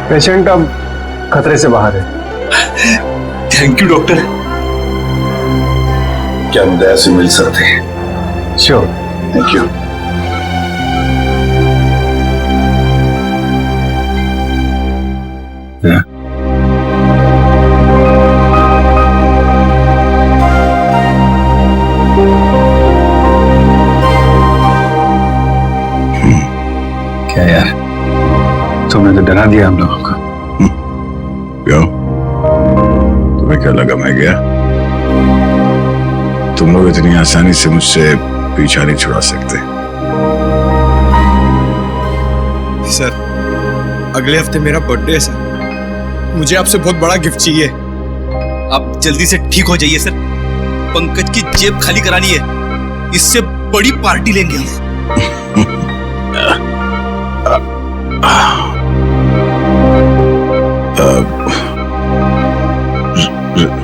Patient अब खतरे से बाहर है। Thank you doctor. क्या हम दया से मिल सकते हैं? श्योर। Thank you. क्या यार, तुमने तो डरा दिया हम लोगों को। क्यों? तुम्हें क्या लगा मैं गया? तुम लोग इतनी आसानी से मुझसे पीछा नहीं छुड़ा सकते। सर, अगले हफ्ते मेरा बर्थडे है सर। मुझे आपसे बहुत बड़ा गिफ्ट चाहिए। आप जल्दी से ठीक हो जाइए सर। पंकज की जेब खाली करानी है। इससे बड़ी पार्टी लेंगे हम।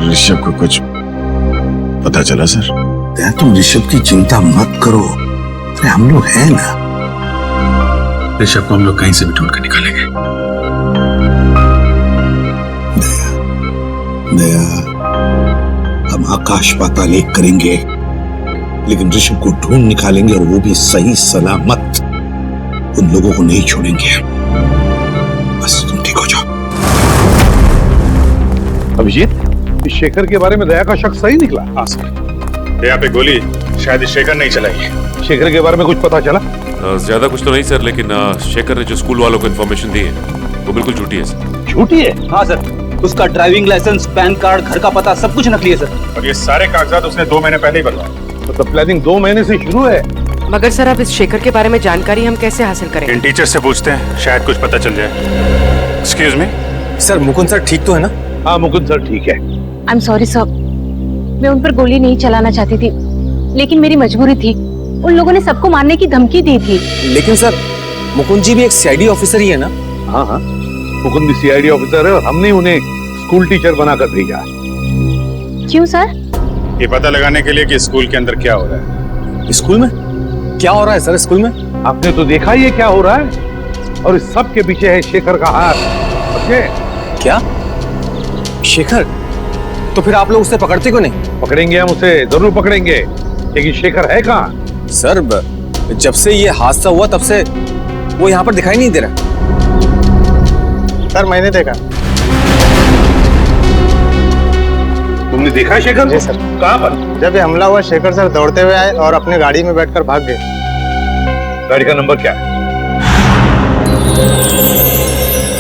ऋषभ को कुछ पता चला सर? तुम ऋषभ की चिंता मत करो, अरे हम लोग हैं ना। ऋषभ को हम लोग कहीं से भी ढूंढ कर निकालेंगे। दया, हम आकाश पाताल एक करेंगे, लेकिन ऋषभ को ढूंढ निकालेंगे और वो भी सही सलामत। उन लोगों को नहीं छोड़ेंगे। बस तुम ठीक हो जाओ। अभिजीत, इस शेखर के बारे में दया का शक सही निकला? हाँ सर, दया पे गोली शायद इस शेखर नहीं चलाई है। शेखर के बारे में कुछ पता चला? ज्यादा कुछ तो नहीं सर, लेकिन शेखर ने जो स्कूल वालों को इन्फॉर्मेशन दी है वो बिल्कुल झूठी है सर। झूठी है? हाँ सर, उसका ड्राइविंग लाइसेंस, पैन कार्ड, घर का पता सब कुछ नकली है सर। और ये सारे कागजात उसने 2 महीने पहले ही बनवाए। मतलब प्लानिंग 2 महीने से शुरू है। मगर सर, अब इस शेखर के बारे में जानकारी हम कैसे हासिल करें? इन टीचर से पूछते हैं, शायद कुछ पता चल जाए। Excuse me sir, Mukund sir ठीक तो है ना? हाँ, मुकुंद सर ठीक है। आई एम सॉरी सर, मैं उन पर गोली नहीं चलाना चाहती थी, लेकिन मेरी मजबूरी थी। उन लोगों ने सबको मारने की धमकी दी थी। लेकिन सर, मुकुंद जी भी एक सीआईडी ऑफिसर ही है ना? हाँ हाँ, मुकुंद भी सीआईडी ऑफिसर है और हमने उन्हें स्कूल टीचर बनाकर भेजा। क्यों सर? ये पता लगाने के लिए कि स्कूल के अंदर क्या हो रहा है। स्कूल में क्या हो रहा है सर? स्कूल में आपने तो देखा ही है क्या हो रहा है, और इस सब के पीछे है शेखर का हाथ। समझे? क्या? शेखर? तो फिर आप लोग उसे पकड़ते क्यों नहीं? पकड़ेंगे, हम उसे जरूर पकड़ेंगे, लेकिन शेखर है कहाँ? सर, जब से ये हादसा हुआ तब से वो यहाँ पर दिखाई नहीं दे रहा। सर, मैंने देखा। तुमने देखा शेखर? जी सर। कहाँ पर? जब ये हमला हुआ, शेखर सर दौड़ते हुए आए और अपनी गाड़ी में बैठकर भाग गए। गाड़ी का नंबर क्या है?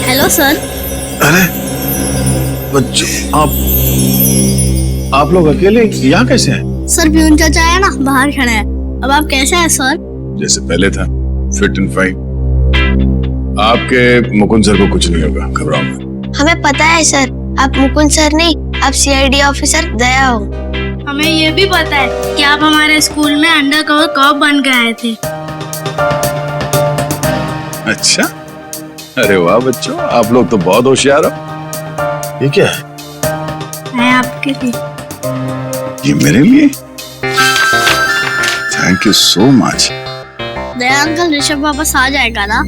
Hello sir. अरे बच्चों, आप लोग अकेले यहाँ कैसे हैं? सर, प्यून चाचा है ना, बाहर खड़ा है। अब आप कैसे हैं सर? जैसे पहले था, फिट एंड फाइन। आपके मुकुंद सर को कुछ नहीं होगा, घबराओ मत। हमें पता है सर, आप मुकुंद सर नहीं, आप सीआईडी ऑफिसर दया हो। हमें ये भी पता है कि आप हमारे स्कूल में अंडर कवर कॉप बन के आए थे। अच्छा, अरे वाह बच्चों, आप लोग तो बहुत होशियार हो। ये क्या है? मैं आपके लिए। ये मेरे लिए? Thank you so much. Daya uncle, Rishabh वापस आ जाएगा ना?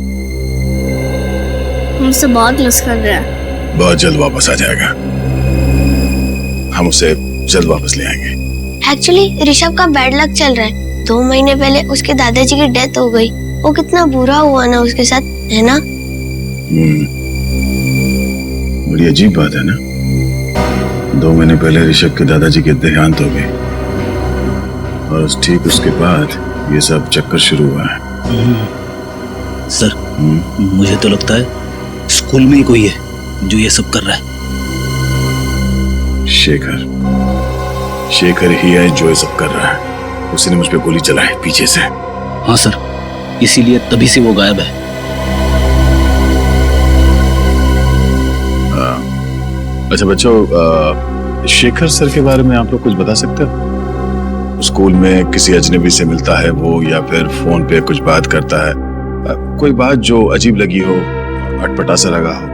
हमसे बहुत मिस कर रहे हैं। बहुत जल्द वापस आ जाएगा, हम उसे जल्द वापस ले आएंगे। एक्चुअली ऋषभ का बैड लक चल रहा है। 2 महीने पहले उसके दादाजी की डेथ हो गई। वो कितना बुरा हुआ ना उसके साथ, है ना? बड़ी अजीब बात है ना। 2 महीने पहले ऋषभ के दादाजी की देहांत हो गई और ठीक उसके बाद ये सब चक्कर शुरू हुआ है। सर, मुझे तो लगता है स्कूल में ही कोई है जो ये सब कर रहा है। शेखर ही है जो ये सब कर रहा है। उसी ने मुझ पे गोली चलाई पीछे से। हाँ सर, इसीलिए तभी से वो गायब है। अच्छा बच्चों, शेखर सर के बारे में आप लोग कुछ बता सकते हो? स्कूल में किसी अजनबी से मिलता है वो, या फिर फोन पे कुछ बात करता है? कोई बात जो अजीब लगी हो, अटपटा सा लगा हो?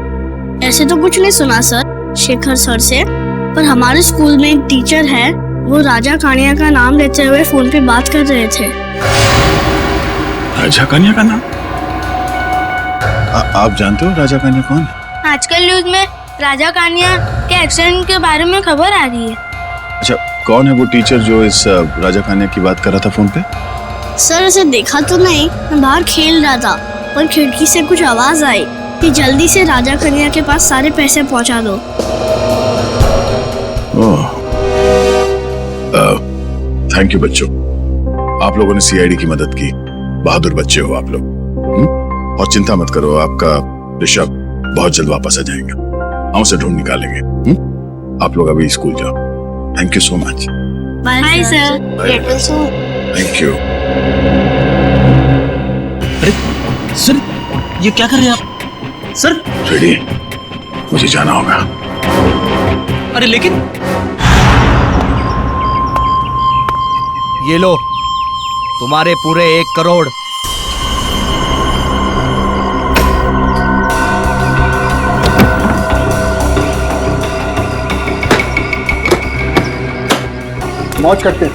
ऐसे तो कुछ नहीं सुना सर शेखर सर से, पर हमारे स्कूल में एक टीचर है, वो राजा कानिया का नाम लेते हुए फोन पे बात कर रहे थे। राजा कानिया का नाम? आप जानते हो राजा कानिया कौन है? आजकल न्यूज में राजा कान्या के एक्सीडेंट के बारे में खबर आ रही है। अच्छा, कौन है वो टीचर जो इस राजा खानिया की बात कर रहा था फोन पे? सर उसे देखा तो नहीं, मैं बाहर खेल रहा था पर खिड़की से कुछ आवाज आई कि जल्दी से राजा कन्या के पास सारे पैसे पहुंचा दो। थैंक यू बच्चों, आप लोगों ने सीआईडी की मदद की। बहादुर बच्चे हो आप लोग। और चिंता मत करो, आपका ऋषभ बहुत जल्द वापस आ जाएगा। हम उसे ढूंढ निकालेंगे। आप लोग अभी स्कूल जाओ। Thank you so much. Bye sir. Thank you. अरे सर, ये क्या कर रहे हैं आप? सर रेडी, मुझे जाना होगा। अरे लेकिन ये लो तुम्हारे पूरे 1 करोड़। मौज करते हैं।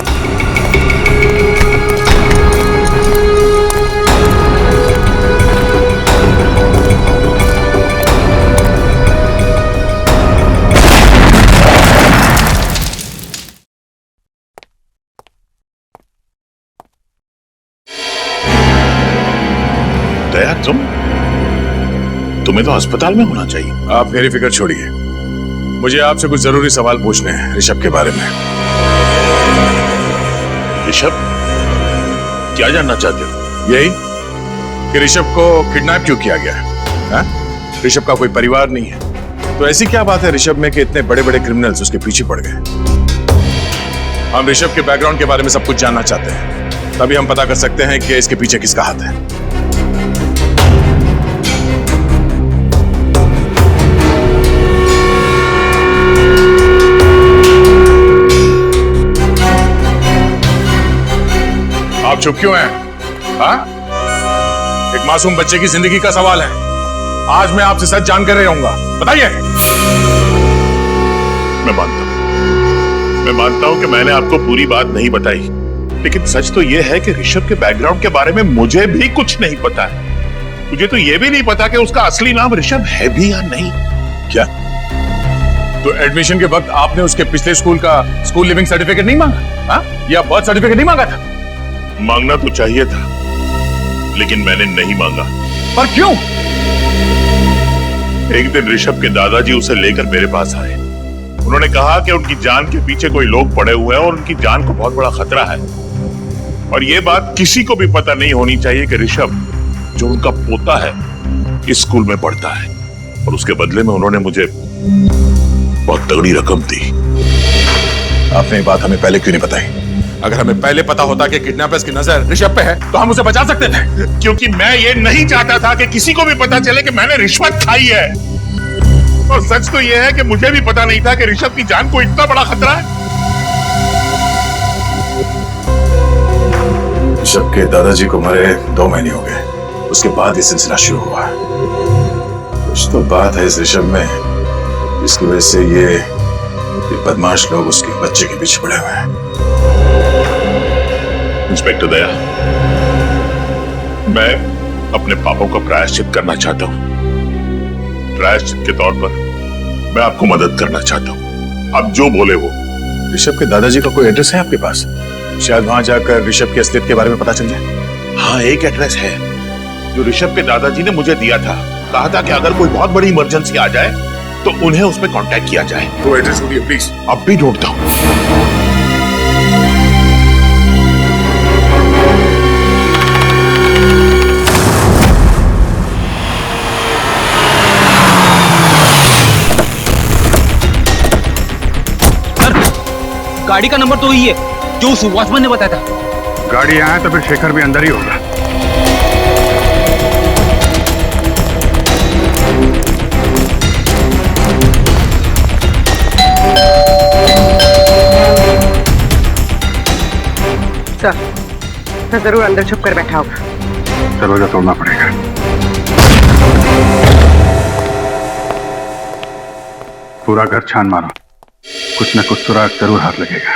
दया, तुम्हें तो अस्पताल में होना चाहिए। आप मेरी फिक्र छोड़िए, मुझे आपसे कुछ जरूरी सवाल पूछने हैं ऋषभ के बारे में। ऋषभ, क्या जानना चाहते हो? यही कि ऋषभ को किडनैप क्यों किया गया है? ऋषभ का कोई परिवार नहीं है, तो ऐसी क्या बात है ऋषभ में कि इतने बड़े बड़े क्रिमिनल्स उसके पीछे पड़ गए? हम ऋषभ के बैकग्राउंड के बारे में सब कुछ जानना चाहते हैं, तभी हम पता कर सकते हैं कि इसके पीछे किसका हाथ है। आप चुप क्यों हैं? हाँ? एक मासूम बच्चे की जिंदगी का सवाल है। आज मैं आपसे सच जानकर रहूंगा, बताइए। मैं मानता हूं कि मैंने आपको पूरी बात नहीं बताई, लेकिन सच तो यह है कि ऋषभ के बैकग्राउंड के बारे में मुझे भी कुछ नहीं पता है। मुझे तो यह भी नहीं पता कि उसका असली नाम ऋषभ है भी या नहीं। क्या? तो एडमिशन के वक्त आपने उसके पिछले स्कूल का स्कूल लिविंग सर्टिफिकेट नहीं मांगा? हाँ? या बर्थ सर्टिफिकेट नहीं मांगा था? मांगना तो चाहिए था, लेकिन मैंने नहीं मांगा। पर क्यों? एक दिन ऋषभ के दादाजी उसे लेकर मेरे पास आए। उन्होंने कहा कि उनकी जान के पीछे कोई लोग पड़े हुए हैं और उनकी जान को बहुत बड़ा खतरा है, और यह बात किसी को भी पता नहीं होनी चाहिए कि ऋषभ, जो उनका पोता है, इस स्कूल में पढ़ता है। और उसके बदले में उन्होंने मुझे बहुत तगड़ी रकम दी। आपने ये बात हमें पहले क्यों नहीं बताई? अगर हमें पहले पता होता कि किडनैपर्स की नजर ऋषभ पे है, तो हम उसे बचा सकते थे। क्योंकि मैं ये नहीं चाहता था कि किसी को भी पता चले कि मैंने रिश्वत खाई है। और सच तो यह है कि मुझे भी पता नहीं था कि ऋषभ की जान को इतना बड़ा खतरा है। ऋषभ के दादाजी को मरे 2 महीने हो गए, उसके बाद ये सिलसिला शुरू हुआ। कुछ तो बात है इस ऋषभ में, जिसकी वजह से ये बदमाश लोग उसके बच्चे के पीछे पड़े हुए हैं। इंस्पेक्टर दया, मैं अपने पापों का प्रायश्चित करना चाहता हूं। प्रायश्चित के तौर पर मैं आपको मदद करना चाहता हूं। आप जो बोले वो। ऋषभ के दादाजी का कोई एड्रेस है आपके पास? शायद वहां जाकर ऋषभ की असलियत के बारे में पता चल जाए। हाँ, एक एड्रेस है जो ऋषभ के दादाजी ने मुझे दिया था। कहा था कि अगर कोई बहुत बड़ी इमरजेंसी आ जाए तो उन्हें उस पर कांटेक्ट किया जाए। तो एड्रेस बोलिए प्लीज। अब भी ढूंढता हूं। गाड़ी का नंबर तो ही है जो उस वॉचमैन ने बताया था। गाड़ी आए तो फिर शेखर भी अंदर ही होगा। सर, तो जरूर अंदर छुप कर बैठा होगा। दरवाजा तोड़ना पड़ेगा। पूरा घर छान मारो, कुछ न कुछ सुराग जरूर हाथ लगेगा।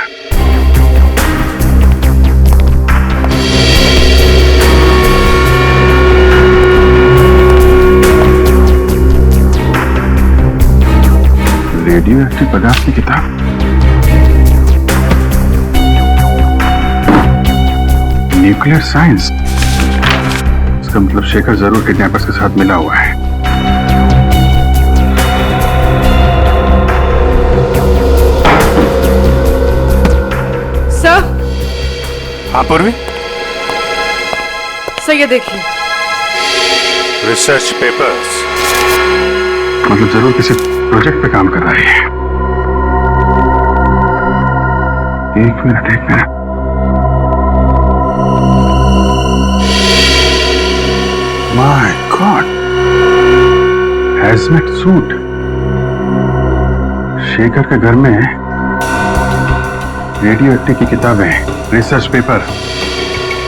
रेडियो एक्टिव पदार्थ की किताब। Nuclear science. इसका मतलब शेखर जरूर किडनैपर्स के साथ मिला हुआ है। सर। हाँ पूर्वी। सर ये देखिए। Research papers. मतलब जरूर किसी प्रोजेक्ट पे काम कर रहा है। एक minute. My god, hazmat suit. Shekhar के घर में रेडियो एक्टिव की किताबें, रिसर्च पेपर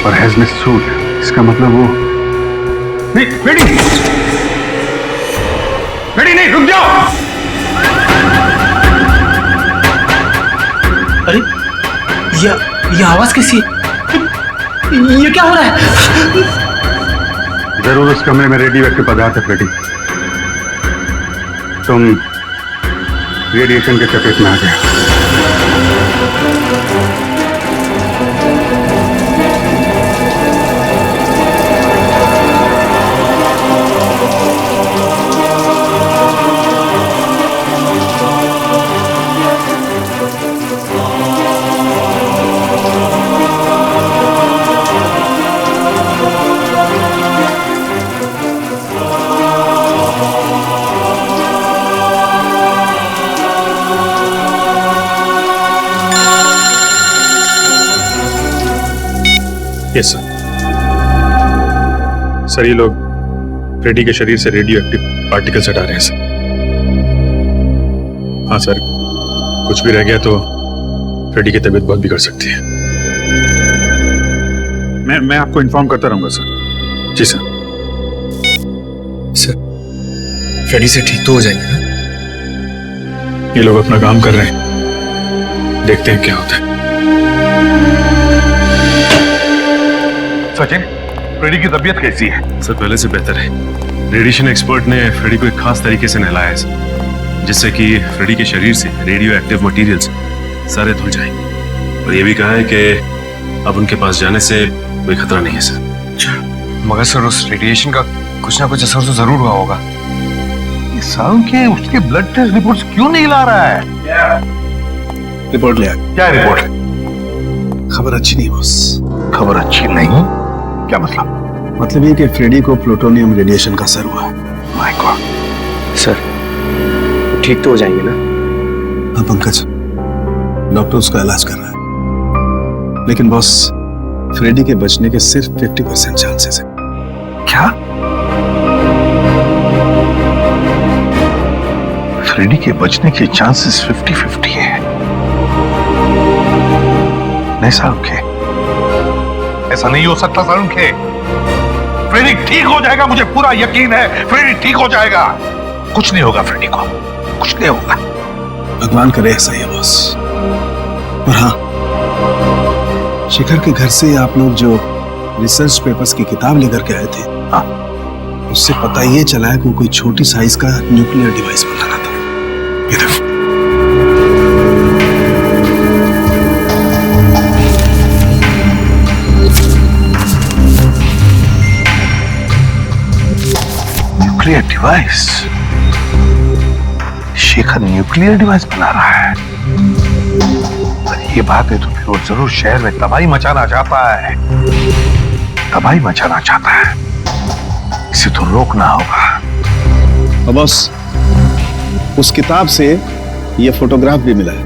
और हैजमेट सूट। इसका मतलब वो नहीं। बेटी नहीं, रुक जाओ। अरे ये आवाज कैसी है? ये क्या हो रहा है? जरूर उस कमरे में रेडियो एक्टिव पदार्थ है फ्रेडी। तुम रेडिएशन के चपेट में आ गए। Yes sir. सर ये लोग फ्रेडी के शरीर से रेडियो एक्टिव पार्टिकल्स हटा रहे हैं सर। हाँ सर, कुछ भी रह गया तो फ्रेडी की तबीयत बहुत बिगड़ सकती है। मैं आपको इन्फॉर्म करता रहूंगा सर। जी सर। सर फ्रेडी से ठीक तो हो जाएंगे ना? ये लोग अपना काम कर रहे हैं, देखते हैं क्या होता है। सचिन, फ्रेडी की तबीयत कैसी है? सर पहले से बेहतर है। रेडिएशन एक्सपर्ट ने फ्रेडी को एक खास तरीके से नहलाया है सर, जिससे कि फ्रेडी के शरीर से रेडियो एक्टिव मटेरियल्स सारे धुल जाएंगे। और ये भी कहा है कि अब उनके पास जाने से कोई खतरा नहीं है सर। मगर सर उस रेडिएशन का कुछ ना कुछ असर तो जरूर हुआ होगा। ये साल के उसके ब्लड टेस्ट रिपोर्ट्स क्यों नहीं ला रहा है? रिपोर्ट ले आ। क्या रिपोर्ट? खबर अच्छी नहीं बॉस। खबर अच्छी नहीं? क्या मतलब? मतलब ये कि फ्रेडी को प्लूटोनियम रेडिएशन का असर हुआ है। My God. सर ठीक तो हो जाएंगे ना? हाँ पंकज, डॉक्टर उसका इलाज कर रहा है, लेकिन बॉस फ्रेडी के बचने के सिर्फ 50% चांसेस है। क्या? फ्रेडी के बचने के चांसेस 50-50 है? नहीं सारुखे, ऐसा नहीं हो सकता सारुखे। फ्रेडी ठीक हो जाएगा, मुझे पूरा यकीन है। फ्रेडी ठीक हो जाएगा। कुछ नहीं होगा फ्रेडी को, कुछ नहीं होगा। भगवान करे ऐसा ही है बॉस। और हाँ, शेखर के घर से आप लोग जो रिसर्च पेपर्स की किताब लेकर के आए थे, हाँ, उससे पता ये चला है कि वो कोई छोटी साइज का न्यूक्लियर डिवाइस बना रहा था। ये देखो। Nuclear device? Shekhar nuclear device बना रहा है? ये बात है तो फिर वो जरूर शहर में तबाही मचाना चाहता है। तबाही मचाना चाहता है, इसे तो रोकना होगा। बॉस, उस किताब से ये फोटोग्राफ भी मिला है।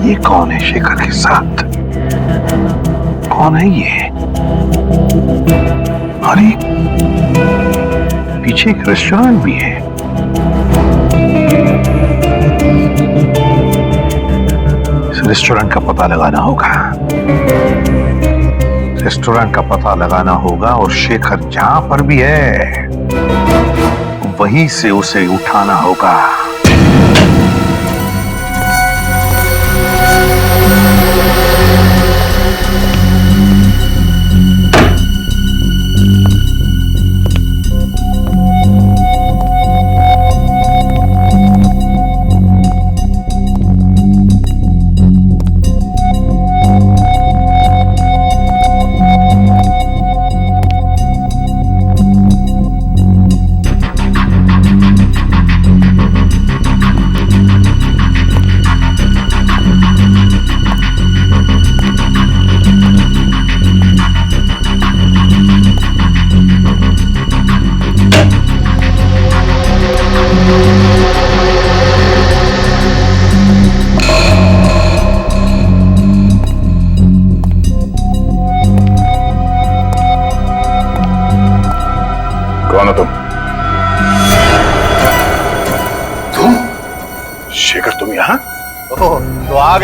ये कौन है शेखर के साथ? कौन है ये? अरे पीछे एक रेस्टोरेंट भी है। इस रेस्टोरेंट का पता लगाना होगा। रेस्टोरेंट का पता लगाना होगा और शेखर जहां पर भी है वहीं से उसे उठाना होगा।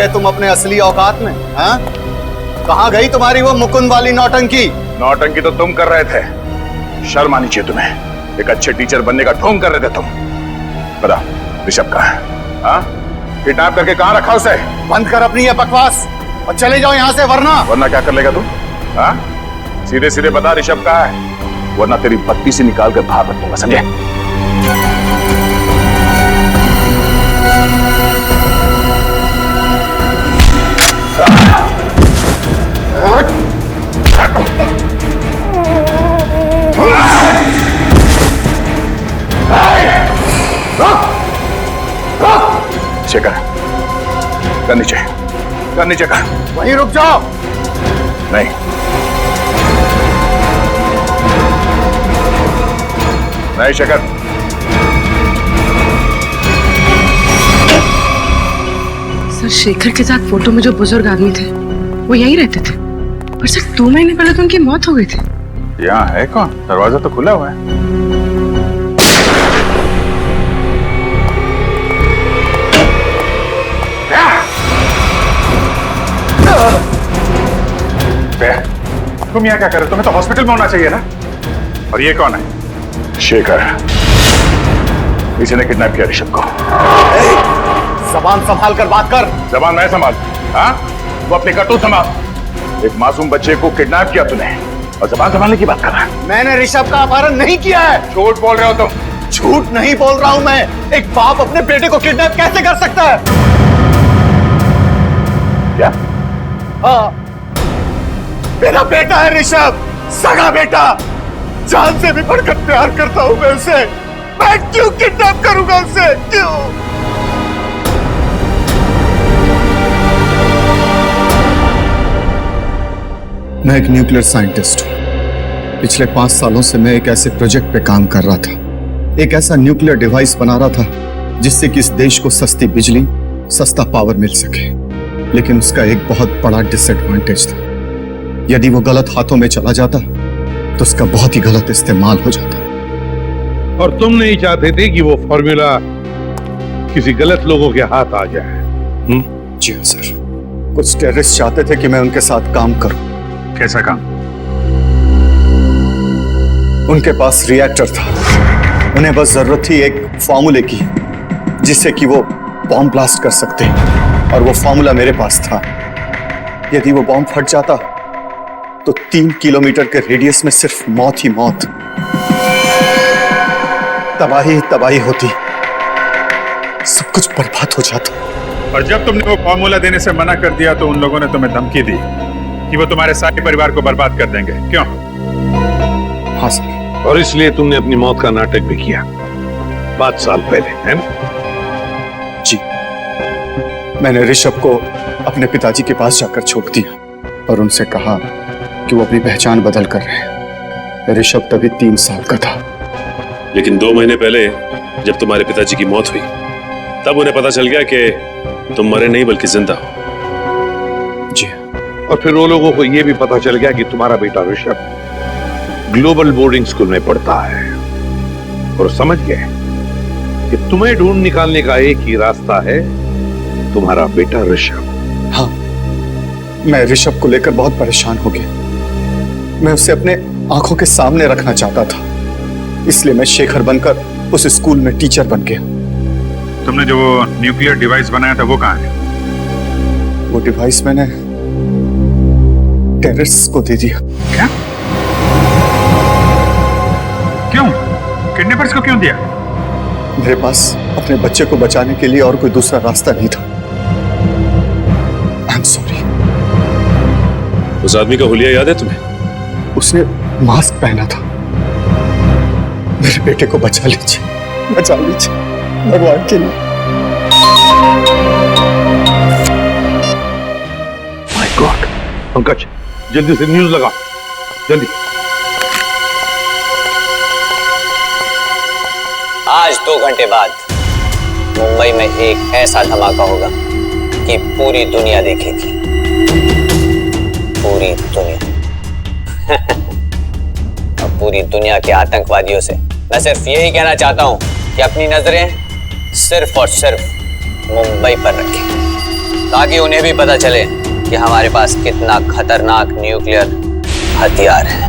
थे तुम अपने असली औकात में? हाँ? कहाँ गई तुम्हारी वो मुकुंद वाली नौटंकी? नौटंकी तो तुम कर रहे थे, शर्म आनी चाहिए तुम्हें। एक अच्छे टीचर बनने का ढोंग कर रहे थे तुम। बता ऋषभ कहाँ है? हाँ? किडनैप करके कहाँ रखा उसे? बंद कर अपनी ये बकवास और चले जाओ यहाँ से, वरना क्या कर लेगा तू? हाँ? सीधे सीधे बता ऋषभ कहाँ है, वरना तेरी बत्ती से निकाल कर बाहर रख दूंगा, समझे? शेखर, कर नीचे कर। वहीं रुक जाओ। नहीं, शेखर। सर, शेखर के साथ फोटो में जो बुजुर्ग आदमी थे वो यहीं रहते थे, पर सर 2 महीने पहले तो उनकी मौत हो गई थी। यहाँ है कौन? दरवाजा तो खुला हुआ है। तुम यहाँ क्या कर रहे हो? तुम्हें तो हॉस्पिटल में होना चाहिए ना। और ये कौन है? शेखर। इसी ने किडनैप किया ऋषभ को। जबान संभाल कर बात कर। जबान मैं संभाल? हाँ? वो अपनी करतूत संभाल। एक मासूम बच्चे को किडनैप किया तूने और जबान संभालने की बात कर रहा है। मैंने ऋषभ का अपहरण नहीं किया है। झूठ बोल रहे हो तुम। झूठ नहीं बोल रहा हूं मैं। एक बाप अपने बेटे को किडनैप कैसे कर सकता है? क्या? हाँ, मेरा बेटा है ऋषभ, सगा बेटा। जान से भी बढ़कर प्यार करता हूं मैं उसे। मैं क्यों किडनैप करूंगा उसे? क्यों? मैं एक न्यूक्लियर साइंटिस्ट हूं। पिछले 5 सालों से मैं एक ऐसे प्रोजेक्ट पे काम कर रहा था, एक ऐसा न्यूक्लियर डिवाइस बना रहा था जिससे कि इस देश को सस्ती बिजली, सस्ता पावर मिल सके। लेकिन उसका एक बहुत बड़ा डिसएडवांटेज था। यदि वो गलत हाथों में चला जाता तो उसका बहुत ही गलत इस्तेमाल हो जाता। और तुम नहीं चाहते थे कि वो फॉर्मूला किसी गलत लोगों के हाथ आ जाए? जी हाँ सर, कुछ टेररिस्ट चाहते थे कि मैं उनके साथ काम करूं। कैसा काम? उनके पास रिएक्टर था, उन्हें बस जरूरत थी एक फॉर्मूले की जिससे कि वो बॉम्ब ब्लास्ट कर सकते, और वो फॉर्मूला मेरे पास था। यदि वो बॉम्ब फट जाता तो 3 किलोमीटर के रेडियस में सिर्फ मौत ही मौत, तबाही तबाही होती, सब कुछ बर्बाद हो जाता। और जब तुमने वो फॉर्मूला देने से मना कर दिया तो उन लोगों ने तुम्हें धमकी दी कि वो तुम्हारे सारे परिवार को बर्बाद कर देंगे, क्यों? हाँ सर। और इसलिए तुमने अपनी मौत का नाटक भी किया 5 साल पहले, है ना? जी, मैंने ऋषभ को अपने पिताजी के पास जाकर छोड़ दिया और उनसे कहा कि वो अपनी पहचान बदल कर रहे हैं। ऋषभ तभी 3 साल का था। लेकिन 2 महीने पहले जब तुम्हारे पिताजी की मौत हुई तब उन्हें पता चल गया कि तुम मरे नहीं बल्कि जिंदा हो। जी। और फिर वो लोगों को यह भी पता चल गया कि तुम्हारा बेटा ऋषभ ग्लोबल बोर्डिंग स्कूल में पढ़ता है, और समझ गए कि तुम्हें ढूंढ निकालने का एक ही रास्ता है, तुम्हारा बेटा ऋषभ। हाँ, मैं ऋषभ को लेकर बहुत परेशान हो गया। मैं उसे अपने आंखों के सामने रखना चाहता था, इसलिए मैं शेखर बनकर उस स्कूल में टीचर बन गया। तुमने जो न्यूक्लियर डिवाइस बनाया था वो कहाँ है? वो डिवाइस मैंने टेररिस्ट को दे दिया। क्या? क्यों? किडनैपर्स को क्यों दिया? मेरे पास अपने बच्चे को बचाने के लिए और कोई दूसरा रास्ता नहीं था। I am sorry. उस आदमी का हुलिया याद है तुम्हें? उसने मास्क पहना था। मेरे बेटे को बचा लीजिए, बचा लीजिए भगवान के लिए। माय गॉड, पंकज जल्दी से न्यूज़ लगा, जल्दी। आज 2 घंटे बाद मुंबई में एक ऐसा धमाका होगा कि पूरी दुनिया देखेगी, पूरी दुनिया। और पूरी दुनिया के आतंकवादियों से मैं सिर्फ यही कहना चाहता हूं कि अपनी नजरें सिर्फ और सिर्फ मुंबई पर रखें। ताकि उन्हें भी पता चले कि हमारे पास कितना खतरनाक न्यूक्लियर हथियार है।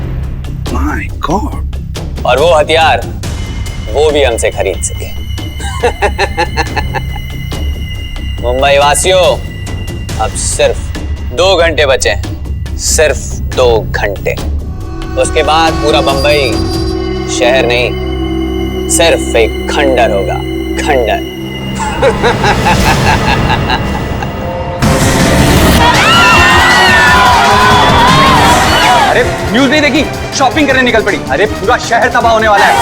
My God. और वो हथियार वो भी हमसे खरीद सके। मुंबई वासियों, अब सिर्फ 2 घंटे बचे हैं, सिर्फ 2 घंटे। उसके बाद पूरा बंबई शहर नहीं, सिर्फ एक खंडर होगा, खंडर। अरे न्यूज़ नहीं देखी, शॉपिंग करने निकल पड़ी। अरे पूरा शहर तबाह होने वाला है।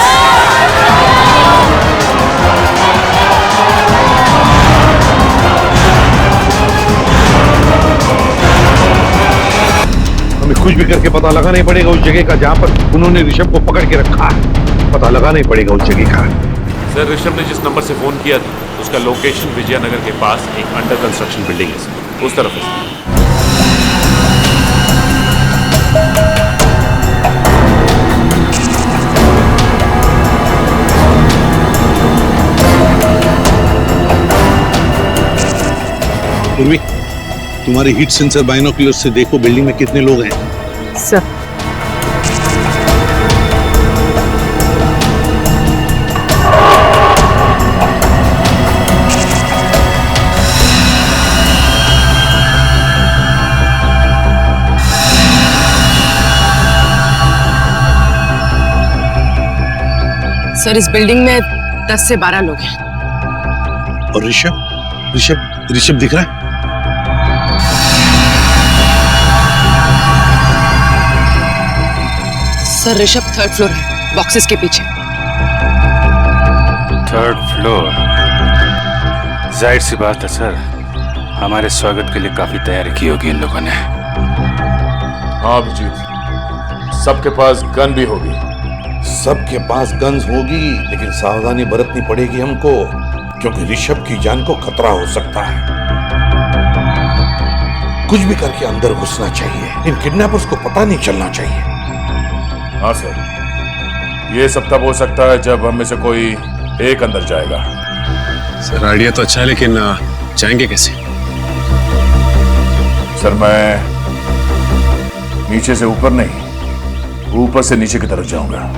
हमें कुछ भी करके पता लगाना ही पड़ेगा उस जगह का जहाँ पर उन्होंने ऋषभ को पकड़ के रखा है। पता लगाना ही पड़ेगा उस जगह का। सर ऋषभ ने जिस नंबर से फोन किया था उसका लोकेशन विजयनगर के पास एक अंडर कंस्ट्रक्शन बिल्डिंग है सर, उस तरफ है। पूर्वी, तुम्हारे हीट सेंसर बाइनोकुलर से देखो बिल्डिंग में कितने लोग हैं। सर सर इस बिल्डिंग में 10 से 12 लोग हैं। और ऋषभ ऋषभ ऋषभ दिख रहा है? सर ऋषभ 3rd फ्लोर है, बॉक्सेस के पीछे। 3rd floor. जाहिर सी बात है सर, हमारे स्वागत के लिए काफी तैयारी की होगी इन लोगों ने। हाँ अभिजीत, सबके पास गन भी होगी। सबके पास गन्स होगी, लेकिन सावधानी बरतनी पड़ेगी हमको, क्योंकि ऋषभ की जान को खतरा हो सकता है। कुछ भी करके अंदर घुसना चाहिए। इन किडनैपर्स को पता नहीं चलना चाहिए। हाँ सर, ये सब तब हो सकता है जब हम में से कोई एक अंदर जाएगा। सर आइडिया तो अच्छा है, लेकिन जाएंगे कैसे? सर मैं नीचे से ऊपर नहीं, ऊपर से नीचे की तरफ जाऊंगा।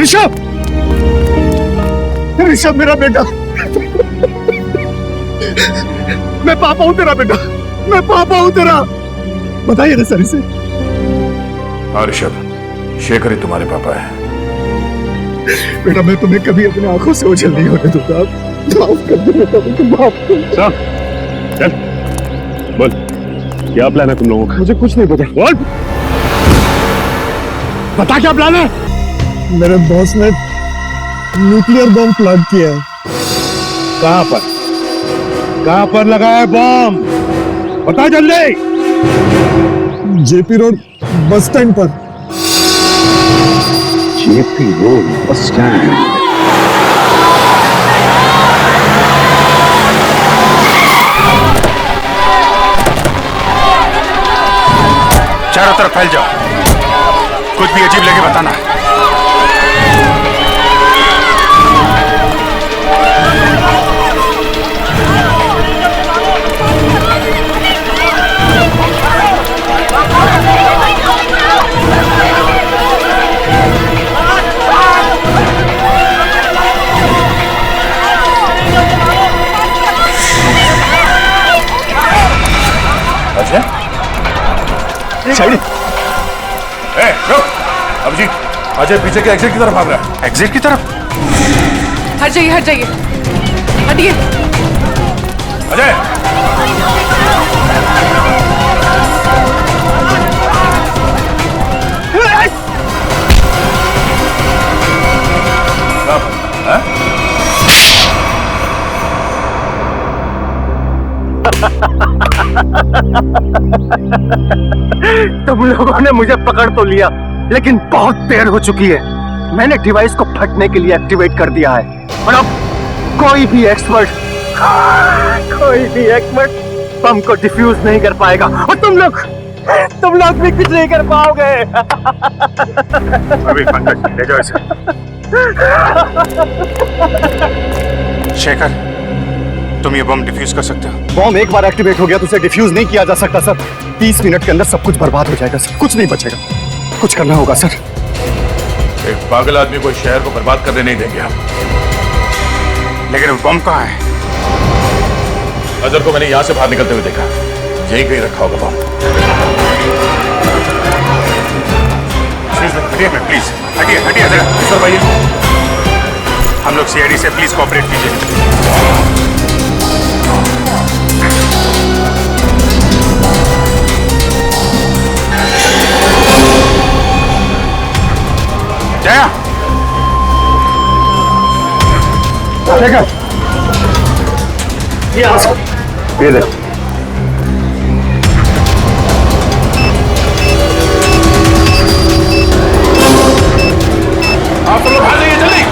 ऋषभ, ऋषभ मेरा बेटा, मैं पापा हूं तेरा बेटा, मैं पापा हूं तेरा। बताइए ना सर इसे। हाँ ऋषभ, शेखर ही तुम्हारे पापा है। बेटा मैं तुम्हें कभी अपने आंखों से ओझल नहीं होने दूंगा। माफ कर दो बेटा, मुझे माफ कर। चल बोल, क्या प्लान है तुम लोगों का? मुझे कुछ नहीं पता। बोल, बता क्या प्लान है? मेरे बॉस ने न्यूक्लियर बम प्लांट किया है। कहां पर? कहां पर लगा है बम? बता जल्दी। जेपी रोड बस स्टैंड पर। JP road bus stand. चारों तरफ फैल जाओ, कुछ भी अजीब लगे बताना। साइड। रुक, अभिजीत, अजय पीछे के एग्जिट की तरफ भाग रहा है। एग्जिट की तरफ? हट जाइए, हट जाइए, हटिए। अजय, तुम लोगों ने मुझे पकड़ तो लिया, लेकिन बहुत देर हो चुकी है। मैंने डिवाइस को फटने के लिए एक्टिवेट कर दिया है और अब कोई भी एक्सपर्ट बम को डिफ्यूज नहीं कर पाएगा और तुम लोग भी कुछ नहीं कर पाओगे। अभी पंकज ले जाओ इसे। शेखर, तुम ये बम डिफ्यूज कर सकते हो? बॉम्ब एक बार एक्टिवेट हो गया तो उसे डिफ्यूज नहीं किया जा सकता सर। 30 मिनट के अंदर सब कुछ बर्बाद हो जाएगा सर, कुछ नहीं बचेगा। कुछ करना होगा सर। एक पागल आदमी को शहर को बर्बाद करने नहीं देंगे हम। लेकिन वो बम कहाँ है? अजहर को मैंने यहाँ से बाहर निकलते हुए देखा, यहीं कहीं रखा होगा बम। हटिए प्लीज, हटिए हटिए सर भाई। हम लोग सीआईडी से प्लीज कोऑपरेट कीजिए। जया, ये देख। आप लोग भाग जाइए जल्दी।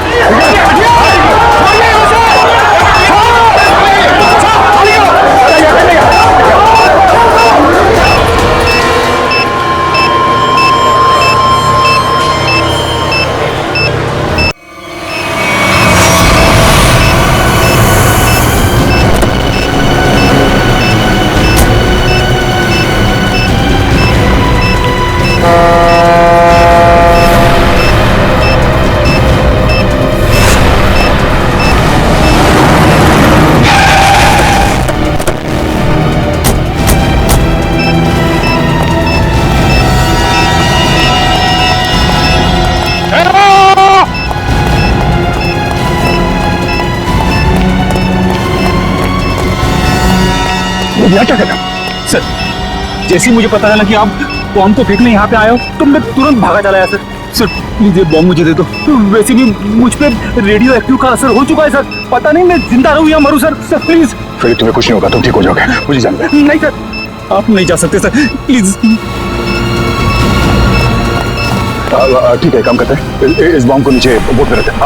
क्या कहना सर? जैसे ही मुझे पता चला कि आप बॉम्ब को फेंकने यहाँ पे आए हो तो मैं तुरंत भागा चला आया सर। सर प्लीज ये बॉम्ब मुझे दे दो। वैसे भी मुझ पे रेडियो एक्टिव का असर हो चुका है सर। पता नहीं मैं जिंदा रहूं या मरूं सर। Sir please. फिर तुम्हें कुछ नहीं होगा, तुम ठीक हो जाओगे, मुझे जानना है। नहीं सर, आप नहीं जा सकते सर, प्लीज। ठीक है, काम करते हैं, इस बॉम्ब को नीचे बोट में रखते हैं।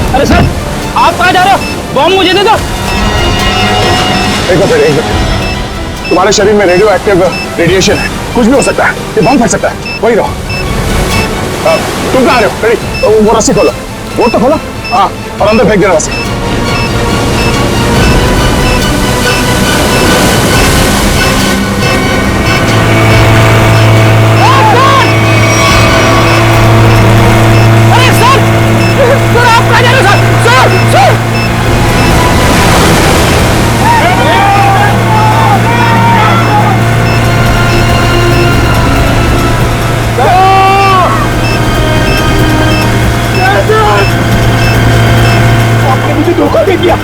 अरे सर, आप कहाँ जा रहे हो? बॉम्ब मुझे दे दो। एक मिनट, तुम्हारे शरीर में रेडियो एक्टिव रेडिएशन है, कुछ भी हो सकता है, ये बम फट सकता है, वही रहो। तुम कहाँ आ रहे हो? रेडी, वो रस्सी खोलो, वो तो खोलो, हाँ, और अंदर फेंक देना रस्सी। किया।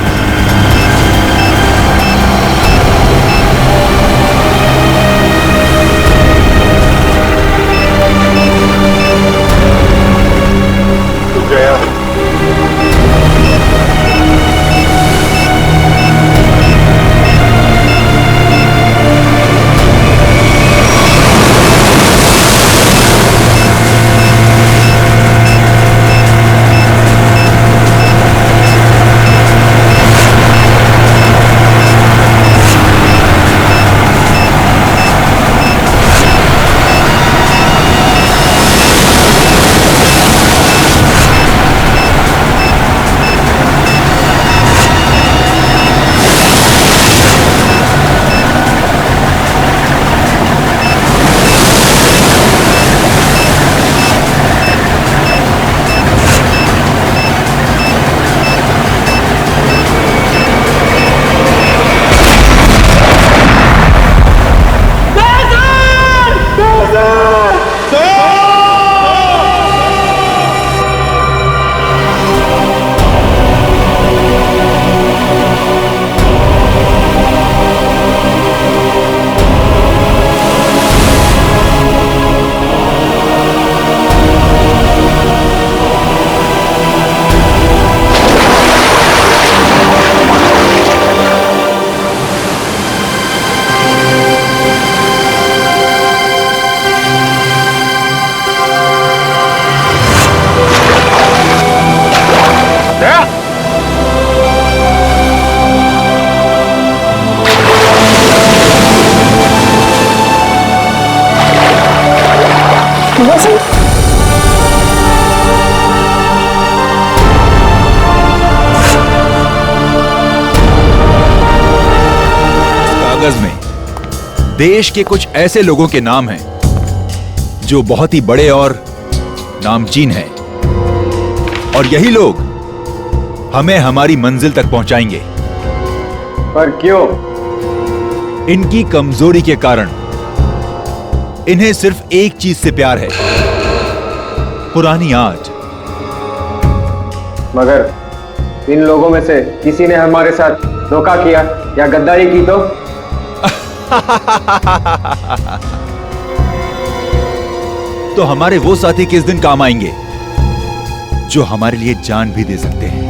कागज में देश के कुछ ऐसे लोगों के नाम हैं जो बहुत ही बड़े और नामचीन हैं, और यही लोग हमें हमारी मंजिल तक पहुंचाएंगे। पर क्यों? इनकी कमजोरी के कारण इन्हें सिर्फ एक चीज से प्यार है, पुरानी आग। मगर इन लोगों में से किसी ने हमारे साथ धोखा किया या गद्दारी की तो हमारे वो साथी किस दिन काम आएंगे जो हमारे लिए जान भी दे सकते हैं।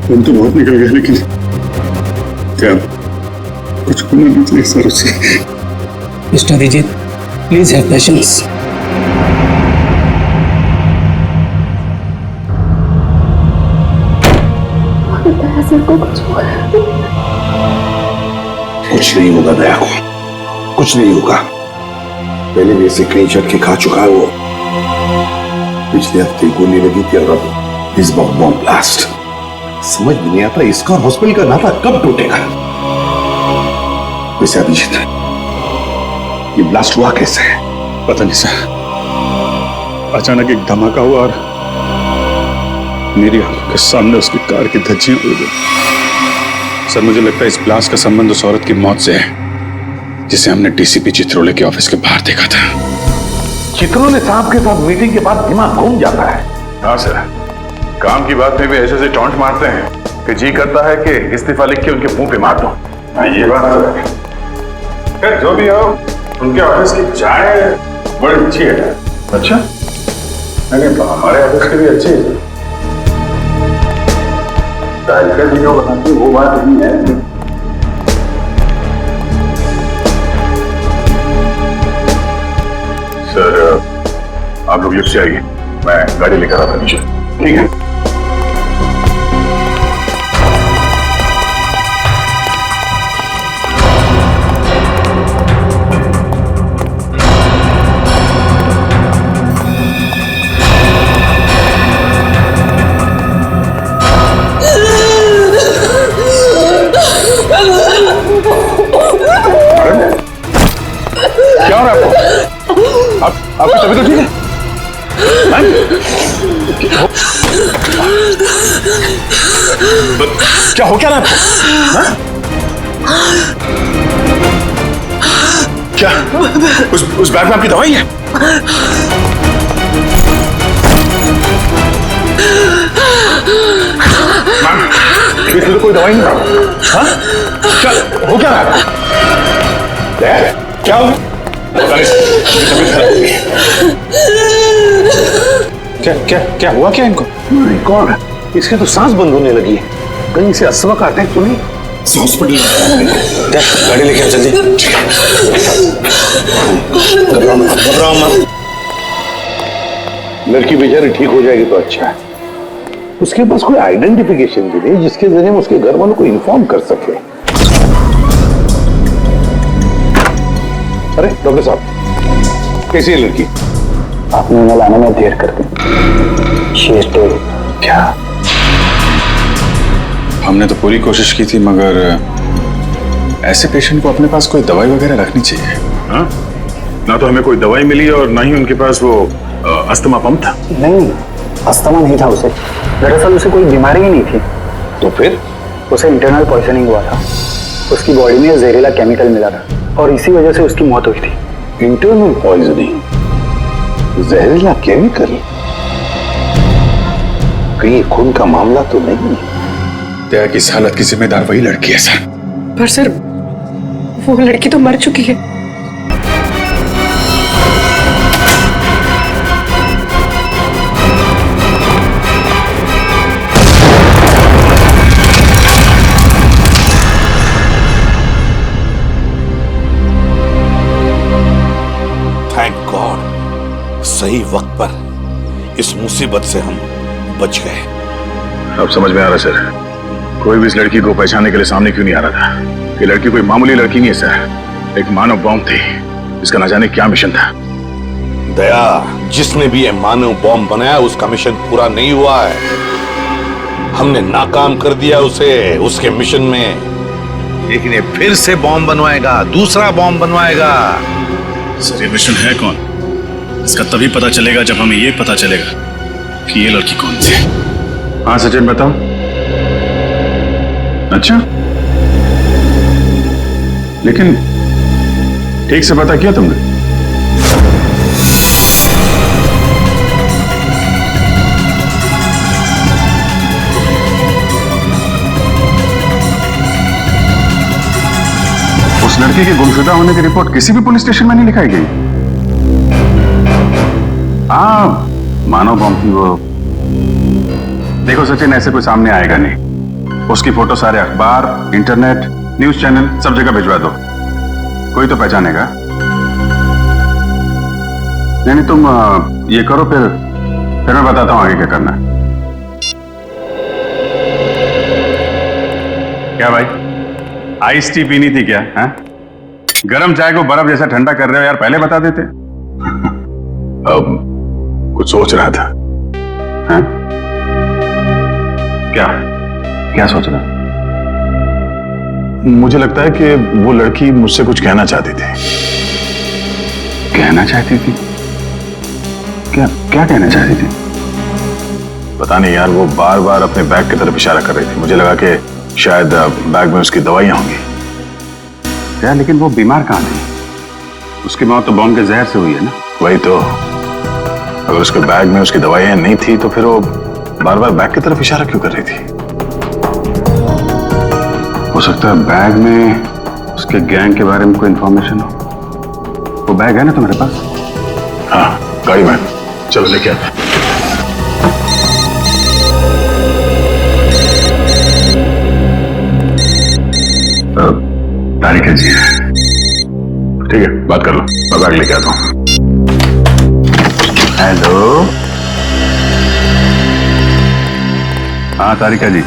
हम तो बहुत निकल गए, लेकिन क्या कुछ होना नहीं चाहिए सर उसे। Mister Abhijeet, please have patience. कुछ नहीं होगा दया को, कुछ नहीं होगा। पहले भी ऐसे कई झटके खा चुका है वो। पिछले हफ्ते गोली लगी थी और अब इस बार बॉम्ब ब्लास्ट। समझ में नहीं आता इसका हॉस्पिटल का नाता कब टूटेगा। वैसे अभिजीत, ये ब्लास्ट हुआ कैसे? पता नहीं सर, अचानक एक धमाका हुआ और मेरी आंखों के सामने उसकी कार की धज्जियां उड़ गई। सर मुझे लगता है इस ब्लास्ट का संबंध उस औरत की मौत से है जिसे हमने डीसीपी चित्रोले के ऑफिस के बाहर देखा था। चित्रोले साहब के साथ मीटिंग के बाद दिमाग घूम जाता है। हाँ सर, काम की बात में भी ऐसे टॉन्ट मारते हैं कि जी करता है कि इस्तीफा लिख के उनके मुंह पे मार दो। हाँ ये बात तो है। खैर जो भी हो, उनके ऑफिस की चाय बड़ी अच्छी है। अच्छा? नहीं तो हमारे ऑफिस की भी अच्छी है। चाय भी जो बनाती वो बात नहीं है। सर आप लोग लिफ्ट से आइए, मैं गाड़ी लेकर आता नीचे। ठीक है? क्या हो रहा है आपको? आपकी तबीयत तो ठीक है? क्या हो क्या रहा है आपको? क्या उस बैग में आपकी दवाई है? मैम, इसमें तो कोई दवाई नहीं। हाँ? क्या हो क्या रहा है? क्या हो? क्या क्या क्या हुआ क्या इनको? कौन है? इसके तो सांस बंद होने लगी है। कहीं से अस्थमा का अटैक तो नहीं? हॉस्पिटल गाड़ी लेके जल्दी। घबराओ मत। लड़की बेचारी ठीक हो जाएगी तो अच्छा है। उसके पास कोई आइडेंटिफिकेशन भी नहीं जिसके जरिए हम उसके घर वालों को इन्फॉर्म कर सके। अरे डॉक्टर साहब, कैसी है लड़की? आपने उन्हें लाने में देर कर दी। क्या? हमने तो पूरी कोशिश की थी, मगर ऐसे पेशेंट को अपने पास कोई दवाई वगैरह रखनी चाहिए। हाँ? ना तो हमें कोई दवाई मिली और ना ही उनके पास वो अस्थमा पंप था। नहीं, अस्थमा नहीं था उसे। दरअसल उसे कोई बीमारी ही नहीं थी। तो फिर? उसे इंटरनल पॉइजनिंग हुआ था। उसकी बॉडी में जहरीला केमिकल मिला था और इसी वजह से उसकी मौत हुई थी। इंटरनल पॉइजनिंग, जहरीला केमिकल? कहीं खून का मामला तो नहीं? दया की इस हालत की जिम्मेदार वही लड़की है सर। पर सर, वो लड़की तो मर चुकी है। थैंक गॉड, सही वक्त पर इस मुसीबत से हम बच गए। अब समझ में आ रहा सर, कोई भी इस लड़की को पहचानने के लिए सामने क्यों नहीं आ रहा था। ये लड़की कोई मामूली लड़की नहीं है सर, एक मानव बॉम्ब थी। इसका न जाने क्या मिशन था। दया, जिसने भी ये मानव बॉम्ब बनाया उसका मिशन पूरा नहीं हुआ है। हमने नाकाम कर दिया उसे उसके मिशन में। लेकिन ये फिर से बॉम्ब बनवाएगा, दूसरा बॉम्ब बनवाएगा। सर ये मिशन है कौन? इसका तभी पता चलेगा जब हमें ये पता चलेगा कि ये लड़की कौन थी। हाँ सचिन बताओ। अच्छा, लेकिन ठीक से पता किया तुमने? उस लड़की के गुमशुदा होने की रिपोर्ट किसी भी पुलिस स्टेशन में नहीं लिखाई गई। हाँ, मानव बॉम्ब थी वो। देखो सचिन, ऐसे कोई सामने आएगा नहीं। उसकी फोटो सारे अखबार, इंटरनेट, न्यूज चैनल सब जगह भिजवा दो, कोई तो पहचानेगा। नहीं तुम ये करो, फिर मैं बताता हूँ आगे क्या करना है। क्या भाई, आइस टी पीनी थी क्या? हाँ? गरम चाय को बर्फ जैसा ठंडा कर रहे हो यार, पहले बता देते। अब कुछ सोच रहा था। हाँ? क्या सोच रहा? मुझे लगता है कि वो लड़की मुझसे कुछ कहना चाहती थी। कहना चाहती थी? क्या क्या कहना चाहती थी? पता नहीं यार, वो बार बार अपने बैग की तरफ इशारा कर रही थी। मुझे लगा कि शायद बैग में उसकी दवाइयां होंगी। क्या, लेकिन वो बीमार कहाँ थी? उसकी मौत तो बॉम्ब के जहर से हुई है ना? वही तो। अगर उसके बैग में उसकी दवाइयां नहीं थी तो फिर वो बार बार बैग की तरफ इशारा क्यों कर रही थी? हो सकता है बैग में उसके गैंग के बारे में कोई इंफॉर्मेशन हो। वो बैग है ना तुम्हारे पास? हाँ, गाड़ी में। चलो लेके आते हैं। तारिका जी, ठीक है, बात कर लो, मैं बैग लेके आता हूँ। हेलो। हाँ तारिका जी,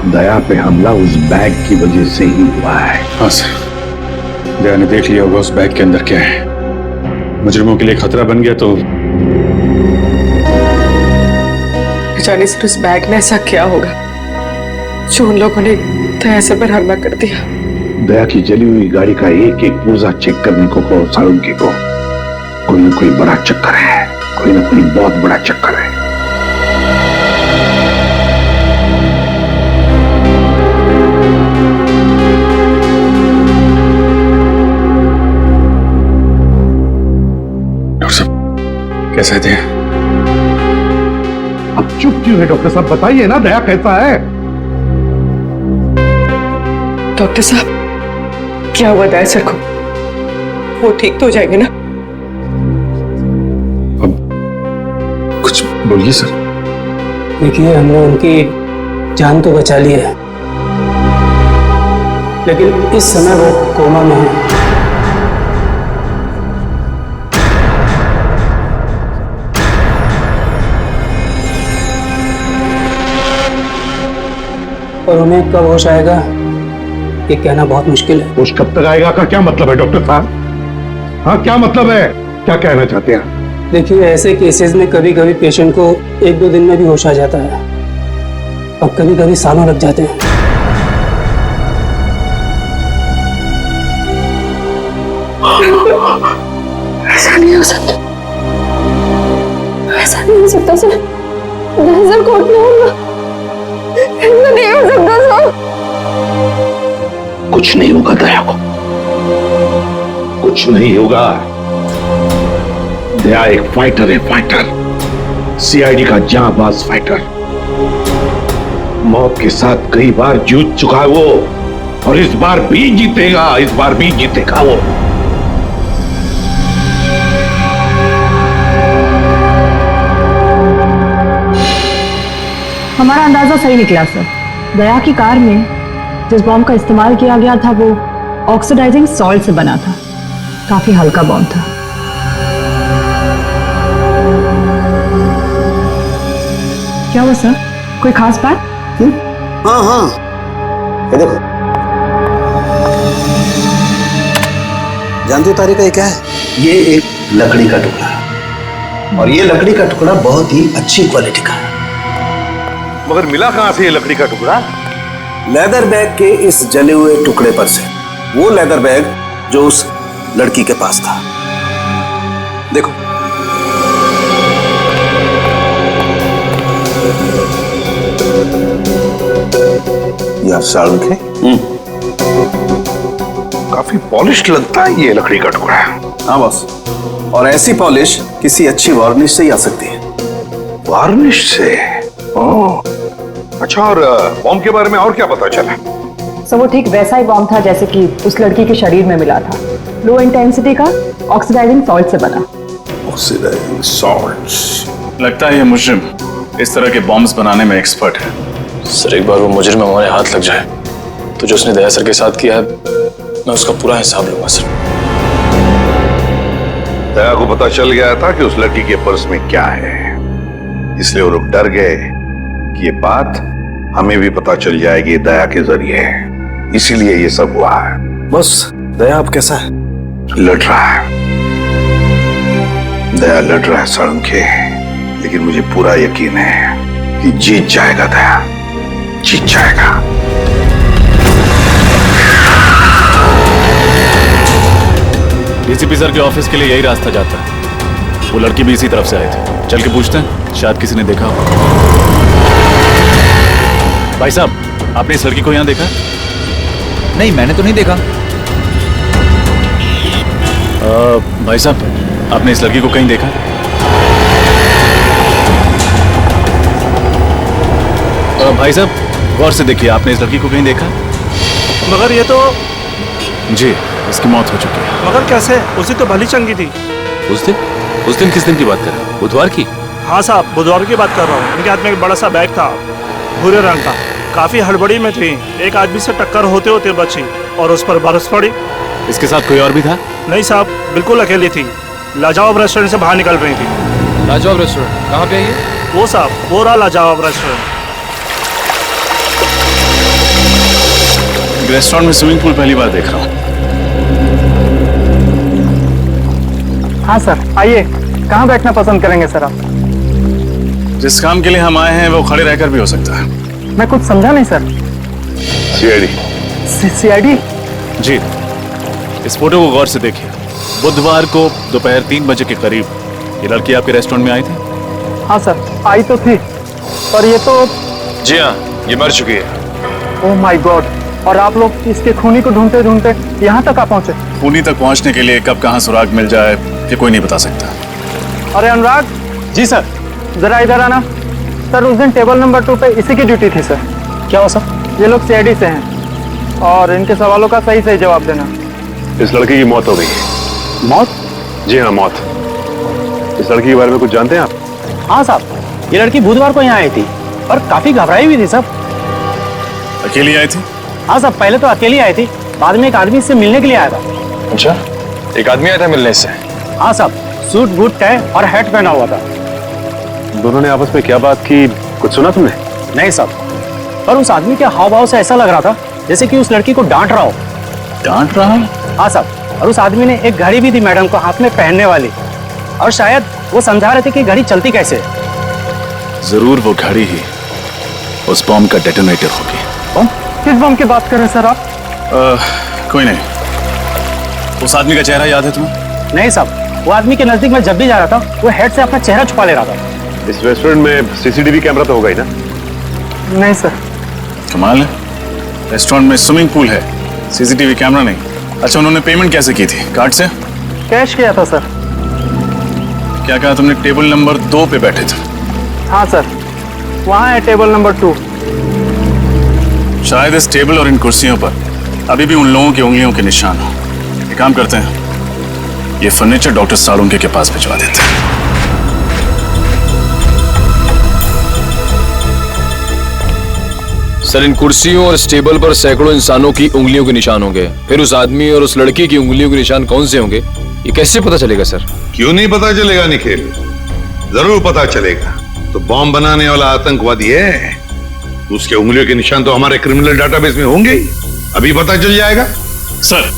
दया पे हमला उस बैग की वजह से ही हुआ है। हाँ सर, दया ने देख लिया होगा उस बैग के अंदर क्या है। मुजरिमों के लिए खतरा बन गया तो जाने सर उस बैग में ऐसा क्या होगा जो उन लोगों ने दया से पर हमला कर दिया। दया की जली हुई गाड़ी का एक एक पुर्जा चेक करने को कहो साळुंखे को। कोई ना कोई बड़ा चक्कर है, कोई ना कोई बहुत बड़ा चक्कर है। कैसे थे? अब चुप क्यों है डॉक्टर साहब? बताइए ना, दया कैसा है? डॉक्टर साहब, क्या हुआ दया सर को? वो ठीक तो हो जाएंगे ना? अब कुछ बोलिए सर। देखिए, हमने उनकी जान तो बचा ली है, लेकिन इस समय वो कोमा में है। और उन्हें कब होश आएगा ये कहना बहुत मुश्किल है। होश कब तक आएगा का क्या मतलब है डॉक्टर साहब? हाँ, क्या मतलब है? क्या कहना चाहते हैं? देखिए, ऐसे केसेस में कभी कभी पेशेंट को 1-2 दिन में भी होश आ जाता है और कभी कभी सालों लग जाते हैं। ऐसा नहीं हो सकता, ऐसा नहीं हो सकता सर। नजर कोट में होगा, ऐसा नहीं हो सकता सर। कुछ नहीं होगा दया को, कुछ नहीं होगा। दया एक फाइटर है, फाइटर, सीआईडी का जांबाज फाइटर। मौत के साथ कई बार जूझ चुका है वो, और इस बार भी जीतेगा, इस बार भी जीतेगा वो। हमारा अंदाजा सही निकला सर। दया की कार में जिस बॉम्ब का इस्तेमाल किया गया था वो ऑक्सीडाइजिंग सॉल्ट से बना था। काफी हल्का बॉम्ब था। क्या हुआ सर, कोई खास बात? हाँ हाँ, ये देखो, जानते हो तारिका ये क्या है? ये एक लकड़ी का टुकड़ा है, और ये लकड़ी का टुकड़ा बहुत ही अच्छी क्वालिटी का है। मगर मिला कहां से ये लकड़ी का टुकड़ा? लेदर बैग के इस जले हुए टुकड़े पर से। वो लेदर बैग जो उस लड़की के पास था। देखो, यह साळुंखे। काफी पॉलिश लगता है ये लकड़ी का टुकड़ा। हाँ बॉस, और ऐसी पॉलिश किसी अच्छी वार्निश से ही आ सकती है। वार्निश से? ओह, अच्छा, और बॉम्ब के बारे में और क्या पता चला? सर वो ठीक वैसा ही बॉम्ब था जैसे कि उस लड़की के शरीर में मिला था। लो इंटेंसिटी का ऑक्सीडाइजिंग सॉल्ट से बना। Oxidising salt. लगता है ये मुजरिम इस तरह के बॉम्ब्स बनाने में एक्सपर्ट है। सर एक बार वो मुजरिम हमारे हाथ लग जाए तो जो उसने दया सर के साथ किया है मैं उसका पूरा हिसाब लूंगा सर। दया को पता चल गया था कि उस लड़की के पर्स में क्या है, इसलिए वो लोग डर गए कि ये बात हमें भी पता चल जाएगी दया के जरिए, इसीलिए ये सब हुआ है। बस दया अब कैसा है? लड़ रहा है, दया लड़ रहा है साळुंखे, लेकिन मुझे पूरा यकीन है कि जीत जाएगा दया, जीत जाएगा। डीसीपी सर के ऑफिस के लिए यही रास्ता जाता है। वो लड़की भी इसी तरफ से आए थे। चल के पूछते हैं, शायद किसी ने देखा हो। भाई साहब, आपने इस लड़की को यहाँ देखा? नहीं, मैंने तो नहीं देखा। भाई साहब, आपने इस लड़की को कहीं देखा? भाई साहब, गौर से देखिए, आपने इस लड़की को कहीं देखा? मगर ये तो जी, इसकी मौत हो चुकी है। मगर कैसे? उसी तो भली चंगी थी। उस दिन किस दिन की बात कर रहे हैं? बुधवार की? हाँ साहब, बुधवार की बात कर रहा हूँ। उनके हाथ में एक बड़ा सा बैग था, भूरे रंग का। काफी हड़बड़ी में थी, एक आदमी से टक्कर होते होते बची और उस पर बरस पड़ी। इसके साथ कोई और भी था? नहीं साहब, बिल्कुल अकेली थी। लाजवाब रेस्टोरेंट से बाहर निकल रही थी। लाजवाब रेस्टोरेंट कहाँ पे है ये? वो साहब, वो रहा लाजवाब रेस्टोरेंट। रेस्टोरेंट में स्विमिंग पूल पहली बार देख रहा हूँ। हाँ सर, आइए। कहाँ बैठना पसंद करेंगे सर आप? जिस काम के लिए हम आए हैं वो खड़े रहकर भी हो सकता है। मैं कुछ समझा नहीं सर। सीआईडी। सीआईडी? जी, इस फोटो को गौर से देखिए। बुधवार को दोपहर 3 बजे के करीब ये लड़की आपके रेस्टोरेंट में आई थी? हाँ सर, आई तो थी, पर ये तो... जी हाँ, ये मर चुकी है। Oh my God! और आप लोग इसके खूनी को ढूंढते ढूंढते यहाँ तक आ पहुंचे? खूनी तक पहुंचने के लिए कब कहाँ सुराग मिल जाए ये कोई नहीं बता सकता। अरे अनुराग। जी सर। जरा इधर आना। सर, उस दिन टेबल नंबर 2 पे इसी की ड्यूटी थी सर। क्या हुआ सर? ये लोग सीआईडी से हैं और इनके सवालों का सही सही जवाब देना। इस लड़की की मौत हो गई। मौत? जी हाँ, मौत। इस लड़की के बारे में कुछ जानते हैं आप? हाँ साहब, ये लड़की बुधवार को यहाँ आई थी और काफी घबराई हुई थी साहब। अकेली आई थी? हाँ साहब, पहले तो अकेली आई थी, बाद में एक आदमी से मिलने के लिए आया था। अच्छा, एक आदमी आया था मिलने से? हाँ साहब, सूट बूट टाई और हैट पहना हुआ था। दोनों ने आपस में क्या बात की, कुछ सुना तुमने? नहीं साहब, पर उस आदमी के हाव भाव से ऐसा लग रहा था जैसे कि उस लड़की को डांट रहा हो। डांट रहा? हाँ साहब, और उस आदमी ने एक घड़ी भी दी मैडम को हाथ में पहनने वाली, और शायद वो समझा रहे थे कि घड़ी चलती कैसे। जरूर वो घड़ी ही उस बॉम्ब का डेटोनेटर होगी। बम? किस बम की बात कर रहे हैं सर आप? कोई नहीं। उस आदमी का चेहरा याद है तुम्हें? नहीं साहब, वो आदमी के नजदीक में जब भी जा रहा था वो हेड से अपना चेहरा छुपा ले रहा था। इस रेस्टोरेंट में सीसीटीवी कैमरा तो होगा ही ना? नहीं सर। कमाल है, रेस्टोरेंट में स्विमिंग पूल है, सीसीटीवी कैमरा नहीं। अच्छा, उन्होंने पेमेंट कैसे की थी? कार्ड से? कैश किया था सर। क्या कहा तुमने? टेबल नंबर 2 पे बैठे थे? हाँ सर, वहाँ है टेबल नंबर 2। शायद इस टेबल और इन कुर्सियों पर अभी भी उन लोगों की उंगलियों के निशान हो। एक काम करते हैं, ये फर्नीचर डॉक्टर साळुंखे के पास भिजवा देते हैं। सर, इन कुर्सियों और इस टेबल पर सैकड़ों इंसानों की उंगलियों के निशान होंगे। फिर उस आदमी और उस लड़की की उंगलियों के निशान कौन से होंगे, ये कैसे पता चलेगा सर? क्यों नहीं पता चलेगा निखिल, जरूर पता चलेगा। तो बॉम्ब बनाने वाला आतंकवादी है, उसके उंगलियों के निशान तो हमारे क्रिमिनल डाटाबेस में होंगे ही, अभी पता चल जाएगा। सर,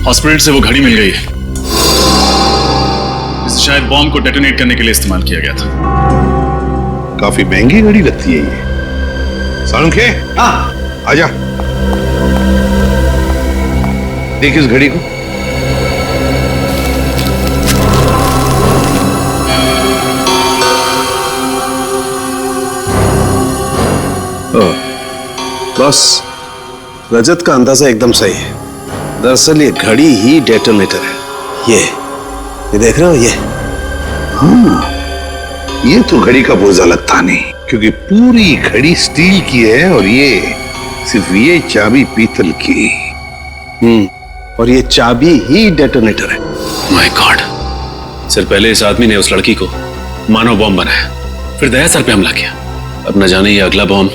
हॉस्पिटल से वो घड़ी मिल गई है, इसे शायद बॉम्ब को डेटोनेट करने के लिए इस्तेमाल किया गया था। काफी महंगी घड़ी लगती है ये। साळुंखे, हाँ आजा, देख इस घड़ी को। बस, रजत का अंदाजा एकदम सही है। दरअसल ये घड़ी ही डेटोनेटर है। ये देख रहे हो? ये ये तो घड़ी का पुर्जा लगता नहीं, क्योंकि पूरी घड़ी स्टील की है और ये सिर्फ ये चाबी पीतल की। और ये चाबी ही डेटोनेटर है। My God! सर, पहले इस आदमी ने उस लड़की को मानव बॉम्ब बनाया, फिर दया सर पे हमला किया। अब न जाने ये अगला बॉम्ब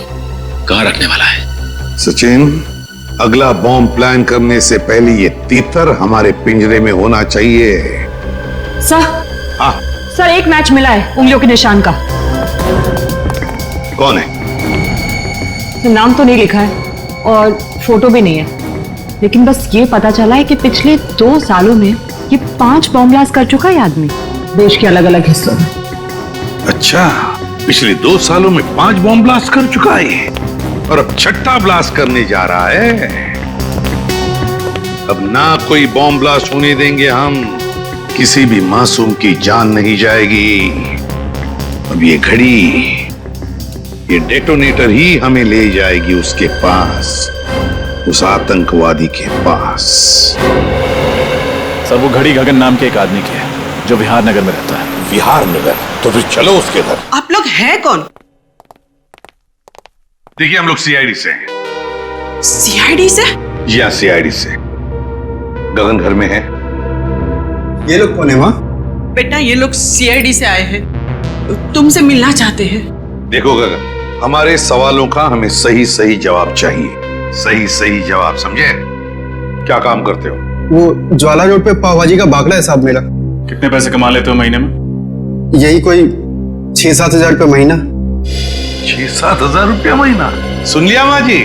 कहाँ रखने वाला है। सचिन, अगला बॉम्ब प्लान करने से पहले ये तीतर हमारे पिंजरे में होना चाहिए। सर। हाँ सर, एक मैच मिला है उंगलियों के निशान का। कौन है? तो नाम तो नहीं लिखा है और फोटो भी नहीं है, लेकिन बस ये पता चला है कि पिछले 2 सालों में ये 5 बॉम्ब ब्लास्ट कर चुका है आदमी, देश के अलग अलग हिस्सों में। अच्छा, पिछले 2 सालों में 5 बॉम्ब ब्लास्ट कर चुका है और अब 6ठा ब्लास्ट करने जा रहा है। अब ना कोई बॉम्ब ब्लास्ट होने देंगे हम, किसी भी मासूम की जान नहीं जाएगी। अब ये घड़ी, ये डेटोनेटर ही हमें ले जाएगी उसके पास, उस आतंकवादी के पास। सर, वो घड़ी गगन नाम के एक आदमी की है जो विहार नगर में रहता है। विहार नगर? तो फिर चलो उसके घर। आप लोग हैं कौन? देखिए, हम लोग सीआईडी से हैं। सीआईडी से? जी हाँ, सीआईडी से। गगन घर में है। ये लोग कौन है माँ? बेटा, ये लोग सीआईडी से आए हैं, तुमसे मिलना चाहते हैं। देखो गगन, हमारे सवालों का हमें सही सही जवाब चाहिए। सही सही जवाब, समझे? क्या काम करते हो? वो ज्वाला रोड पे पाव भाजी का बागड़ा है साहब मेरा। कितने पैसे कमा लेते हो महीने में? यही कोई 6-7 हजार रुपये महीना। 6-7 हजार रुपया महीना? सुन लिया माँ जी,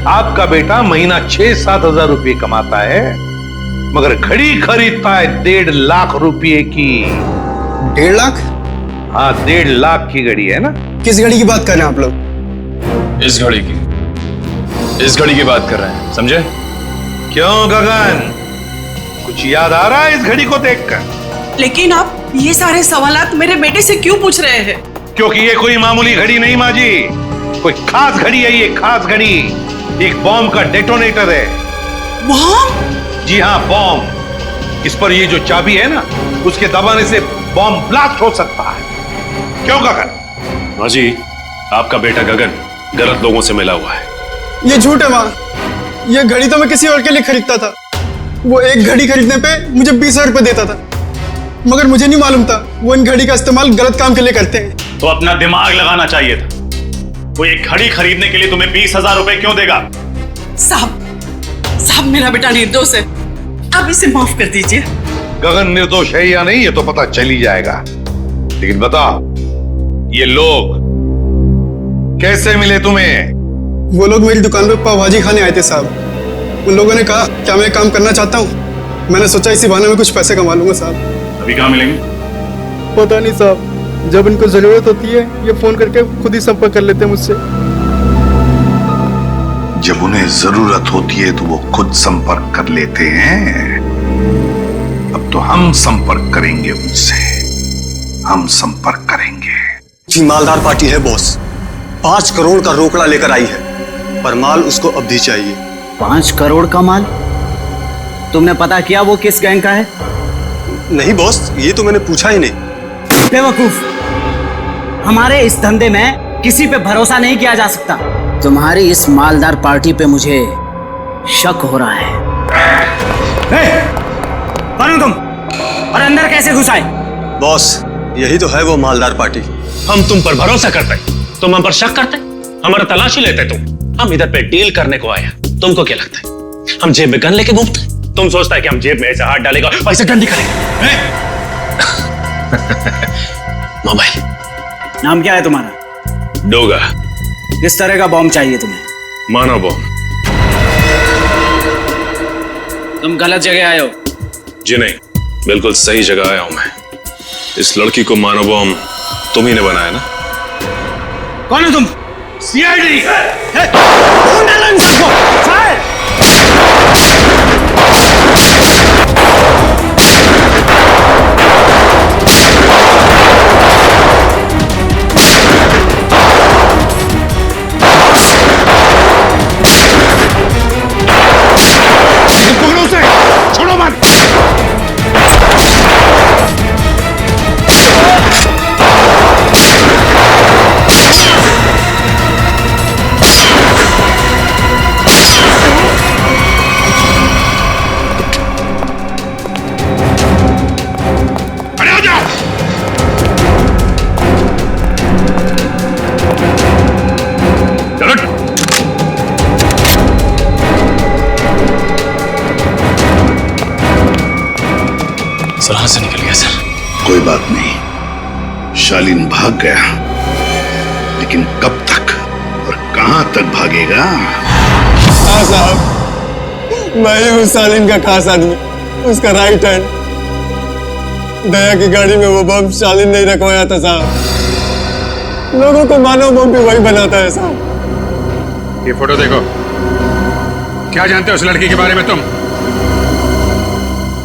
आपका बेटा महीना 6-7 हजार रुपये कमाता है, मगर घड़ी खरीदता है 1.5 लाख रुपये की। 1.5 लाख? हाँ, 1.5 लाख की घड़ी है ना। किस घड़ी की बात कर रहे हैं आप लोग? इस घड़ी की, इस घड़ी की बात कर रहे हैं, समझे? क्यों गगन, कुछ याद आ रहा है इस घड़ी को देखकर? लेकिन आप ये सारे सवालात मेरे बेटे से क्यों पूछ रहे हैं? क्योंकि ये कोई मामूली घड़ी नहीं माँ जी, कोई खास घड़ी है ये, खास घड़ी। एक बॉम्ब का डेटोनेटर है। बॉम्ब? जी हाँ, बॉम्ब। इस पर ये जो चाबी है ना, उसके दबाने से बॉम्ब ब्लास्ट हो सकता है। क्यों गगन? माँ जी, आपका बेटा गगन गलत लोगों से मिला हुआ है। ये झूठ है माँ, ये घड़ी तो मैं किसी और के लिए खरीदता था। वो एक घड़ी खरीदने पे मुझे 20,000 रुपए देता था, मगर मुझे नहीं मालूम था वो इन घड़ी का इस्तेमाल गलत काम के लिए करते हैं। तो अपना दिमाग लगाना चाहिए था। वो एक घड़ी खरीदने के लिए तुम्हें 20,000 रुपए क्यों देगा? साहब, मेरा बेटा निर्दोष है, आप इसे माफ कर दीजिए। गगन निर्दोष है या नहीं ये तो पता चल ही जाएगा, लेकिन बताओ, ये लोग कैसे मिले तुम्हें? वो लोग मेरी दुकान पे पाव भाजी खाने आए थे साहब। उन लोगों ने कहा क्या मैं काम करना चाहता हूँ। मैंने सोचा इसी बहाने में कुछ पैसे कमा लूंगा साहब। अभी कहाँ मिलेंगे? पता नहीं साहब, जब इनको जरूरत होती है ये फोन करके खुद ही संपर्क कर लेते हैं मुझसे। जब उन्हें जरूरत होती है तो वो खुद संपर्क कर लेते हैं। अब तो हम संपर्क करेंगे उनसे, हम संपर्क करेंगे। जी, मालदार पार्टी है बॉस, 5 करोड़ का रोकड़ा लेकर आई है, पर माल उसको अब भी चाहिए। 5 करोड़ का माल? तुमने पता किया वो किस गैंग का है? नहीं बॉस, ये तो मैंने पूछा ही नहीं। बेवकूफ, हमारे इस धंधे में किसी पे भरोसा नहीं किया जा सकता। तुम्हारी इस मालदार पार्टी पे मुझे शक हो रहा है। कौन हो तुम और अंदर कैसे घुस आए? बॉस, यही तो है वो मालदार पार्टी। हम तुम पर भरोसा करते, तुम हम पर शक करते, हमारा तलाशी लेते तुम। हम इधर पे डील करने को आया, तुमको क्या लगता है हम जेब में गन लेके घूमते? तुम सोचता है कि हम जेब में ऐसे हाथ डालेगा वैसे गन निकालेगा? मोबाइल। नाम क्या है तुम्हारा? डोगा। किस तरह का बॉम्ब चाहिए तुम्हें? मानव बॉम्ब। तुम गलत जगह आए हो। जी नहीं, बिल्कुल सही जगह आया हूं मैं। इस लड़की को मानव बॉम्ब तुम ही ने बनाया ना? कौन हो तुम? सीआईडी। कौन डाला इन सबको? छोड़ो मत। सर हाथ से निकल गया सर। कोई बात नहीं, शालीन भाग गया, लेकिन कब तक और कहां तक भागेगा? हाँ साहब, मैं ही हूँ शालीन का खास आदमी, उसका राइट हैंड। दया की गाड़ी में वो बम शालीन नहीं रखवाया था साहब। लोगों को मानव बम भी वही बनाता है साहब। ये फोटो देखो, क्या जानते हो उस लड़की के बारे में तुम?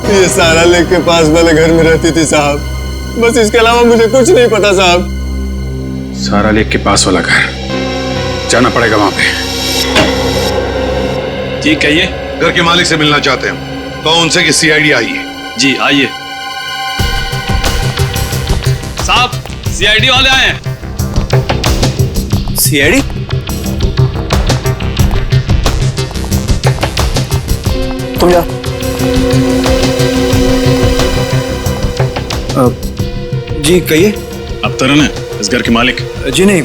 ये सारा लेक के पास वाले घर में रहती थी साहब, बस इसके अलावा मुझे कुछ नहीं पता साहब। सारा लेक के पास वाला घर, जाना पड़ेगा वहां पे। ठीक है, ये घर के मालिक से मिलना चाहते हैं तो उनसे कि सीआईडी आई है। जी आइए साहब, सीआईडी वाले आए हैं। सीआईडी? तुम जा। जी कहिए। आप तरन है इस घर के मालिक? जी नहीं,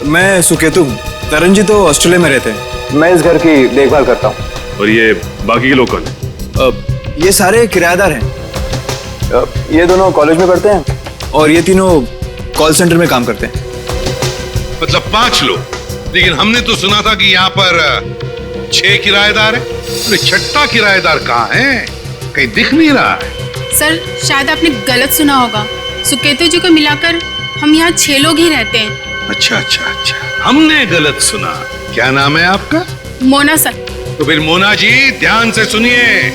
मैं सुकेतु हूँ। तरन जी तो ऑस्ट्रेलिया में रहते हैं। मैं इस घर की देखभाल करता हूँ। और ये बाकी के लोग कौन हैं? ये सारे किराएदार हैं। ये दोनों कॉलेज में पढ़ते हैं और ये तीनों कॉल सेंटर में काम करते हैं। मतलब 5 लोग, लेकिन हमने तो सुना था कि यहाँ पर 6 किराएदार हैं। तो छठा किराएदार कहाँ है? कहीं दिख नहीं रहा है। सर शायद आपने गलत सुना होगा, सुकेतु जी को मिलाकर हम यहाँ 6 लोग ही रहते हैं। अच्छा अच्छा अच्छा, हमने गलत सुना। क्या नाम है आपका? मोना सर। तो फिर मोना जी ध्यान से सुनिए,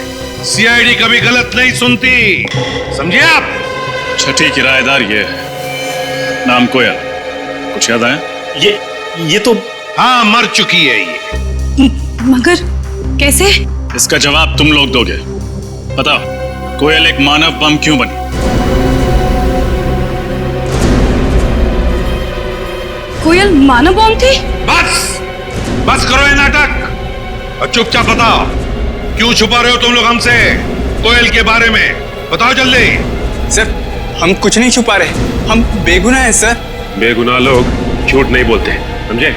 सीआईडी कभी गलत नहीं सुनती, समझे आप? छठी किराएदार ये है, नाम कोयल। कुछ याद आया? ये तो हाँ, मर चुकी है ये। मगर कैसे? इसका जवाब तुम लोग दोगे। बताओ, कोयल एक मानव बम क्यों बनी? कोयल मानव बम थी? बस करो ये नाटक और चुपचाप बताओ, क्यों छुपा रहे हो तुम लोग हमसे कोयल के बारे में? बताओ जल्दी। सर हम कुछ नहीं छुपा रहे, हम बेगुनाह हैं सर। बेगुनाह लोग झूठ नहीं बोलते, समझे?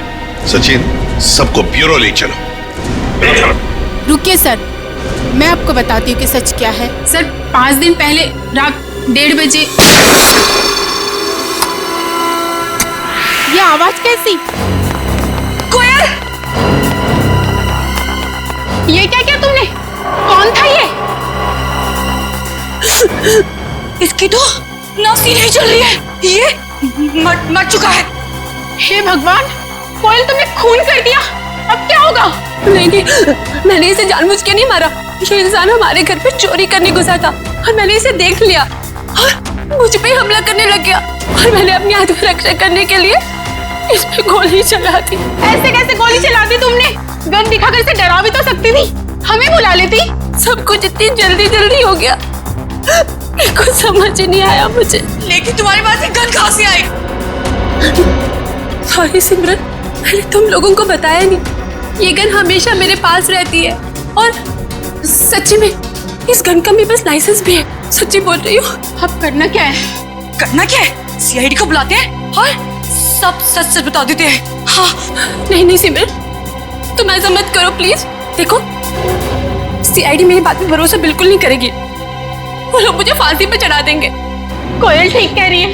सचिन, सबको ब्यूरो ले चलो। रुकिए सर, मैं आपको बताती हूँ कि सच क्या है। सर 5 दिन पहले रात 1:30 बजे ये आवाज कैसी? कोयल, ये क्या किया तुमने? कौन था ये? इसकी तो नास ही नहीं चल रही है, ये मर चुका है। हे भगवान, कोयल तुमने खून कर दिया, अब क्या होगा? नहीं, मैंने इसे जानबूझ के नहीं मारा। ये इंसान हमारे घर पे चोरी करने घुसा था और मैंने इसे देख लिया और मुझ पे हमला करने लग गया और मैंने अपनी आत्मरक्षा करने के लिए इस पे गोली चला दी। ऐसे कैसे गोली चला दी तुमने? गन दिखाकर इसे डरा भी तो सकती थी, हमें बुला लेती। सब कुछ इतनी जल्दी हो गया, कुछ समझ ही नहीं आया मुझे। लेकिन तुम्हारे पास ये गन कहाँ से आई? सॉरी सिमरन, मैंने तुम लोगों को बताया नहीं। ये गन हमेशा मेरे पास रहती है और सच्ची में इस गन का मेरे पास लाइसेंस भी है। सच्ची बोल रही हूँ। अब करना क्या है? करना क्या है? सीआईडी को बुलाते हैं और सब सच बता देते हैं। हाँ। नहीं सिमरन, तुम ऐसा मत करो प्लीज। देखो, सीआईडी मेरी बात पे भरोसा बिल्कुल नहीं करेगी, वो लोग मुझे फांसी पे चढ़ा देंगे। कोयल ठीक कह रही है,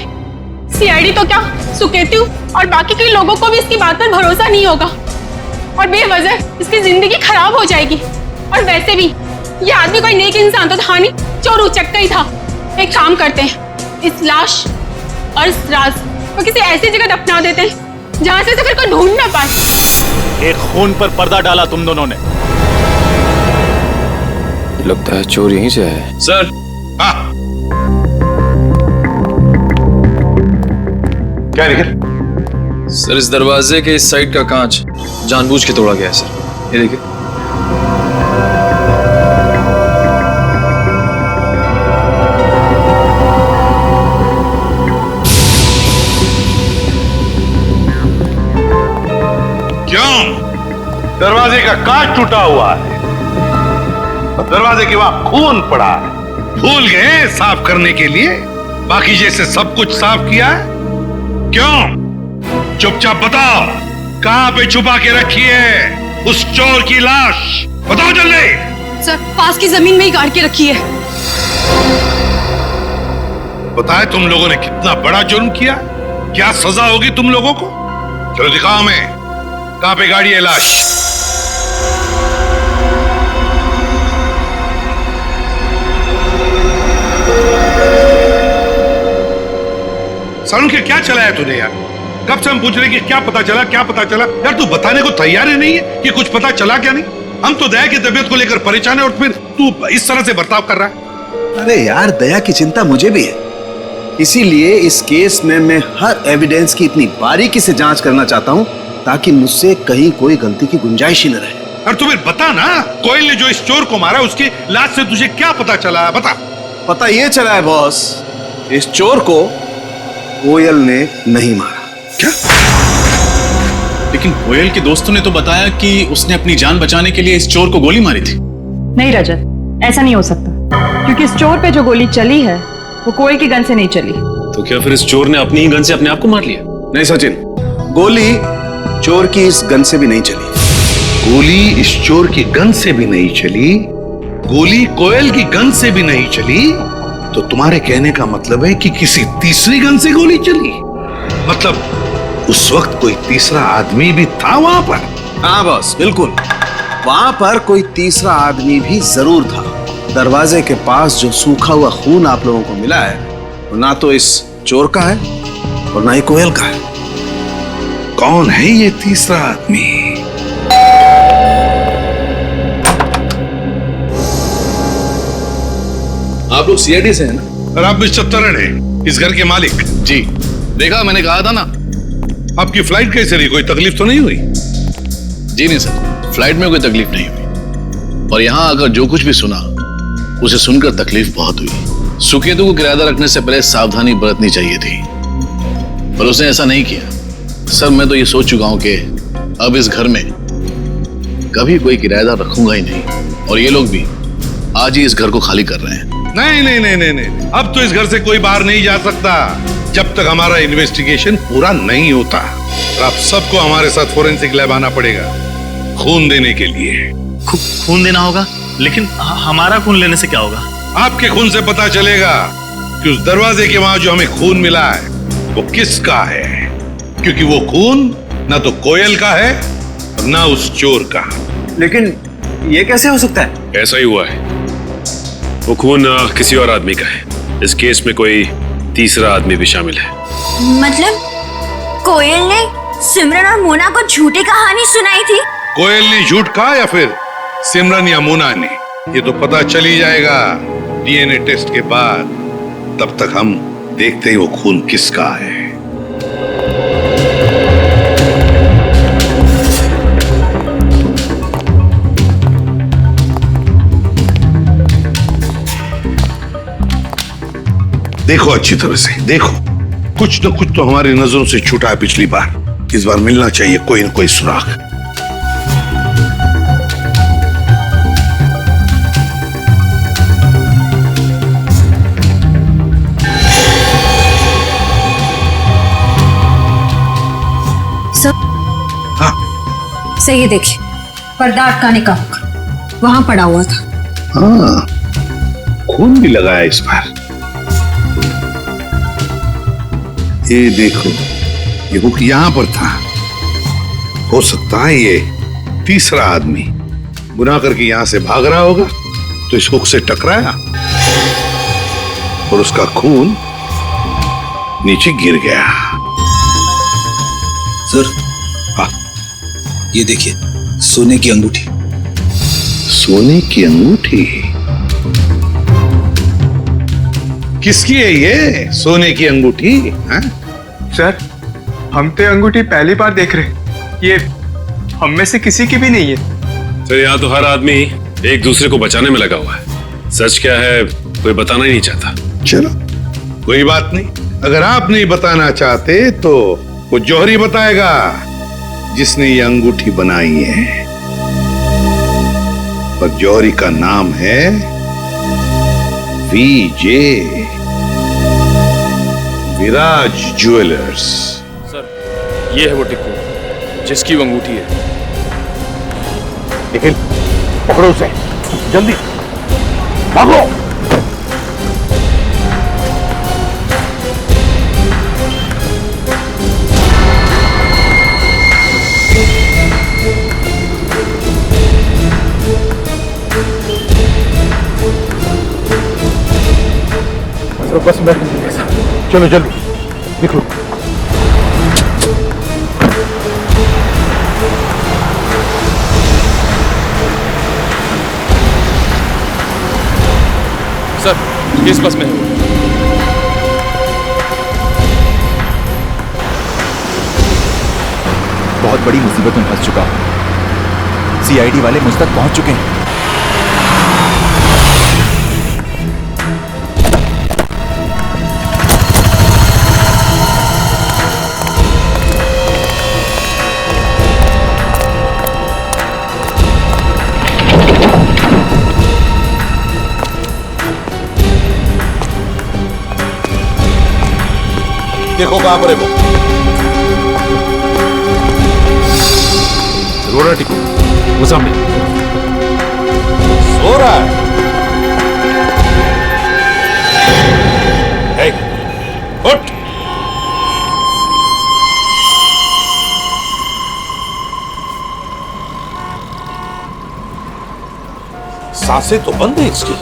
सीआईडी तो क्या, सुकेतु और बाकी के लोगों को भी इसकी बात पर भरोसा नहीं होगा और बेवजह इसकी जिंदगी खराब हो जाएगी। और वैसे भी ये आदमी कोई नेक इंसान तो था नहीं, चोर उचक्का ही था। एक काम करते हैं, इस लाश और इस राज को किसी ऐसी जगह दफना देते हैं जहां से फिर कोई ढूंढ ना पाए। एक खून पर पर्दा डाला तुम दोनों ने। लगता है चोर यहीं से है। सर। हाँ। क्या निकल? सर इस दरवाजे के इस साइड का कांच जानबूझ के तोड़ा गया है सर, ये देखिए। क्यों? दरवाजे का कांच टूटा हुआ है, दरवाजे के वहां खून पड़ा है। भूल गए साफ करने के लिए? बाकी जैसे सब कुछ साफ किया है? क्यों? चुपचाप बताओ, कहां पे छुपा के रखी है उस चोर की लाश? बताओ जल्दी। सर पास की जमीन में ही गाड़ के रखी है। बताए तुम लोगों ने कितना बड़ा जुर्म किया, क्या सजा होगी तुम लोगों को? चलो दिखाओ हमें, कहां पे गाड़ी है लाश? सालू के क्या चलाया तूने यार? कब से हम पूछ रहे कि क्या पता चला, क्या पता चला? यार तू बताने को तैयार ही नहीं है कि कुछ पता चला क्या नहीं। हम तो दया की तबीयत को लेकर परेशान है और फिर तू इस तरह से बर्ताव कर रहा है। अरे यार, दया की चिंता मुझे भी है, इसीलिए इस केस में मैं हर एविडेंस की इतनी बारीकी से जांच करना चाहता हूं ताकि मुझसे कहीं कोई गलती की गुंजाइश ही न रहे। और तुम्हें बता ना, कोयल ने जो इस चोर को मारा उसकी लाश से तुझे क्या पता चला? बता। पता ये चला है बॉस, इस चोर को कोयल ने नहीं मारा। क्या? लेकिन कोयल के दोस्तों ने तो बताया कि उसने अपनी जान बचाने के लिए इस चोर को गोली मारी थी। नहीं रजत, ऐसा नहीं हो सकता, क्योंकि इस चोर पे जो गोली चली है वो कोयल की गन से नहीं चली। तो क्या फिर इस चोर ने अपनी ही गन से अपने आप को मार लिया? नहीं सचिन, गोली चोर की इस गन से भी नहीं चली। गोली इस चोर की गन से भी नहीं चली, गोली कोयल की गन से भी नहीं चली, तो तुम्हारे कहने का मतलब है कि किसी तीसरी गन से गोली चली? मतलब उस वक्त कोई तीसरा आदमी भी था वहां पर? हाँ बॉस, बिल्कुल, वहां पर कोई तीसरा आदमी भी जरूर था। दरवाजे के पास जो सूखा हुआ खून आप लोगों को मिला है वो ना तो इस चोर का है और ना ही कोयल का है। कौन है ये तीसरा आदमी? आप लोग सीआईडी से हैं ना? और आप मिस्टर तरन हैं, इस घर के मालिक? जी, देखा, मैंने कहा था ना। आपकी फ्लाइट कैसे रही? कोई तकलीफ तो नहीं हुई? जी नहीं सर, फ्लाइट में कोई तकलीफ नहीं हुई, और यहाँ आकर जो कुछ भी सुना उसे सुनकर तकलीफ बहुत हुई। सुकेतु को किराएदार रखने से पहले सावधानी बरतनी चाहिए थी, पर उसने ऐसा नहीं किया। सर, मैं तो ये सोच चुका हूं कि अब इस घर में कभी कोई किराएदार रखूंगा ही नहीं, और ये लोग भी आज ही इस घर को खाली कर रहे हैं। नहीं नहीं नहीं नहीं नहीं, अब तो इस घर से कोई बाहर नहीं जा सकता जब तक हमारा इन्वेस्टिगेशन पूरा नहीं होता। और आप सबको हमारे साथ फोरेंसिक लैब आना पड़ेगा खून देने के लिए। खून देना होगा? लेकिन हमारा खून लेने से क्या होगा? आपके खून से पता चलेगा कि उस दरवाजे के वहां जो हमें खून मिला है वो किसका है, क्योंकि वो खून ना तो कोयल का है और ना उस चोर का। लेकिन ये कैसे हो सकता है? ऐसा ही हुआ है, वो खून किसी और आदमी का है। इस केस में कोई तीसरा आदमी भी शामिल है। मतलब कोयल ने सिमरन और मोना को झूठी कहानी सुनाई थी? कोयल ने झूठ कहा या फिर सिमरन या मोना ने, ये तो पता चल ही जाएगा डीएनए टेस्ट के बाद। तब तक हम देखते हैं वो खून किसका है। देखो अच्छी तरह से देखो, कुछ न कुछ तो हमारी नजरों से छूटा है पिछली बार। इस बार मिलना चाहिए कोई न कोई सुराग। हाँ, सही देखिए, पर्दा अटकाने का वहां पड़ा हुआ था। हाँ, खून भी लगा है इस बार। ये देखो, ये हुक यहां पर था। हो सकता है ये तीसरा आदमी गुनाह करके यहां से भाग रहा होगा, तो इस हुक से टकराया और उसका खून नीचे गिर गया। सर, हाँ, ये देखिए, सोने की अंगूठी। सोने की अंगूठी? किसकी है ये सोने की अंगूठी? सर, हम तो अंगूठी पहली बार देख रहे, ये हम में से किसी की भी नहीं है। सर, यहाँ तो हर आदमी एक दूसरे को बचाने में लगा हुआ है। सच क्या है कोई बताना ही नहीं चाहता। चलो कोई बात नहीं, अगर आप नहीं बताना चाहते तो वो जौहरी बताएगा जिसने ये अंगूठी बनाई है। और जौहरी का नाम है वीजे, विराज ज्वेलर्स। सर, ये है वो टिक्कू जिसकी वो अंगूठी है। निखिल, पकड़ो उसे, जल्दी भागो। तो बस बैठ लीजिए साहब। चलो जल्दी निकलो। सर इस बस में है। बहुत बड़ी मुसीबत में फंस चुका हूं। सीआईडी वाले मुझ तक पहुंच चुके हैं। देखो कहां पर है वो। रोना टिको, वो सामने सो रहा है। हे, उठ। सांसें तो बंद है इसकी,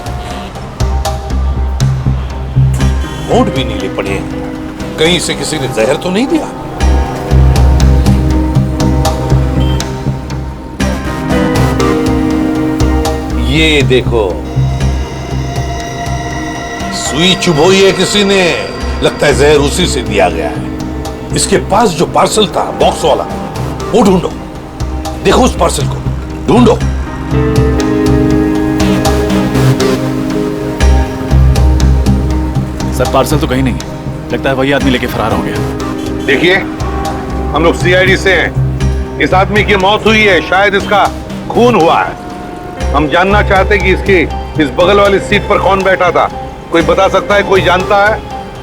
होंठ भी नीले पड़े हैं। कहीं से किसी ने जहर तो नहीं दिया? ये देखो, सुई चुभोई है किसी ने, लगता है जहर उसी से दिया गया है। इसके पास जो पार्सल था बॉक्स वाला, वो ढूंढो। देखो उस पार्सल को ढूंढो। सर पार्सल तो कहीं नहीं है, लगता है वही आदमी लेके फरार हो गया। देखिए, हम लोग सीआईडी से हैं। इस आदमी की मौत हुई है, शायद इसका खून हुआ है। हम जानना चाहते कि इसकी इस बगल वाली सीट पर कौन बैठा था। कोई बता सकता है? कोई जानता है?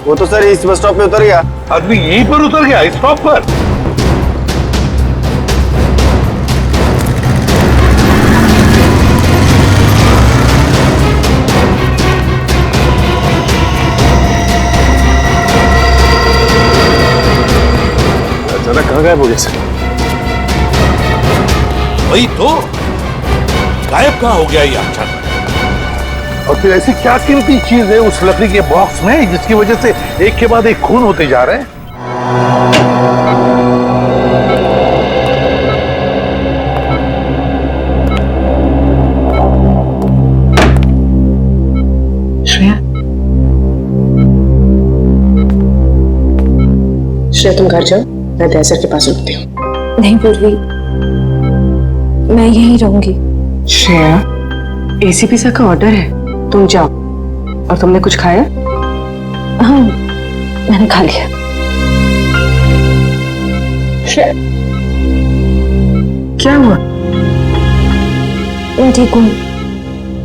वो तो सर इस बस स्टॉप पे उतर गया। आदमी यहीं पर उतर गया, इस स्टॉप पर? अचानक कहाँ गायब हो गया सर? वही तो, गायब कहाँ हो गया ये अचानक? और फिर ऐसी क्या कीमती चीज है उस लकड़ी के बॉक्स में जिसकी वजह से एक के बाद एक खून होते जा रहे हैं? श्रेया तुम घर जाओ, मैं दया सर के पास रुकती हूँ। नहीं पूर्वी, मैं यहीं रहूंगी। श्रेया, एसीपी सर का ऑर्डर है, तुम जाओ। और तुमने कुछ खाया? हाँ, मैंने खा लिया। श्रेया, क्या हुआ? मैं ठीक हूँ,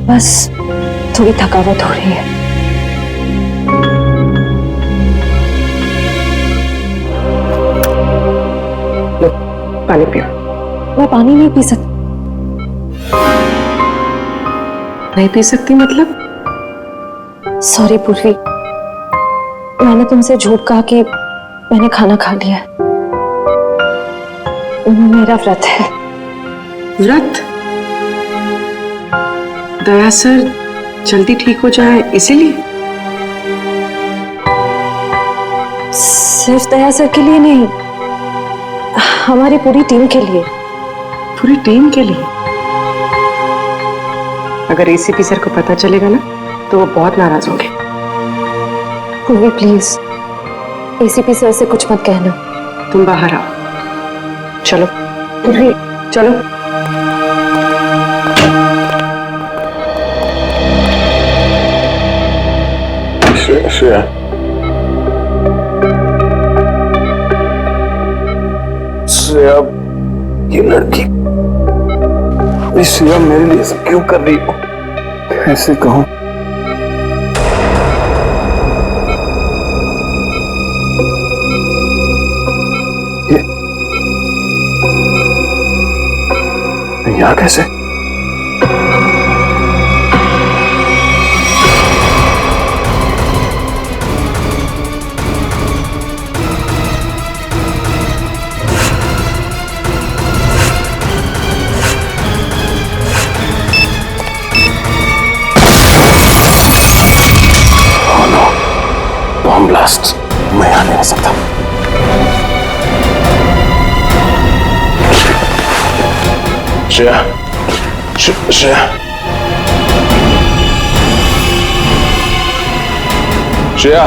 बस थोड़ी थकावट हो रही है। लो, पानी पियो। मैं पानी नहीं पी सकती। नहीं पी सकती मतलब? सॉरी पूर्वी, मैंने तुमसे झूठ कहा कि मैंने खाना खा लिया। मेरा व्रत है। व्रत? दया सर जल्दी ठीक हो जाए इसीलिए? सिर्फ दया सर के लिए नहीं, हमारी पूरी टीम के लिए। पूरी टीम के लिए? अगर एसीपी सर को पता चलेगा ना तो वो बहुत नाराज होंगे। पूर्वी प्लीज, एसीपी सर से कुछ मत कहना। तुम बाहर आओ। चलो पूर्वी, चलो। श्रेया, श्रेया, ये लड़की श्रेया मेरे लिए सब क्यों कर रही हो? ऐसे कहो। यहाँ कैसे? लास्ट, मैं यहाँ नहीं रह सकता। श्रेया, श्रेया, श्रेया,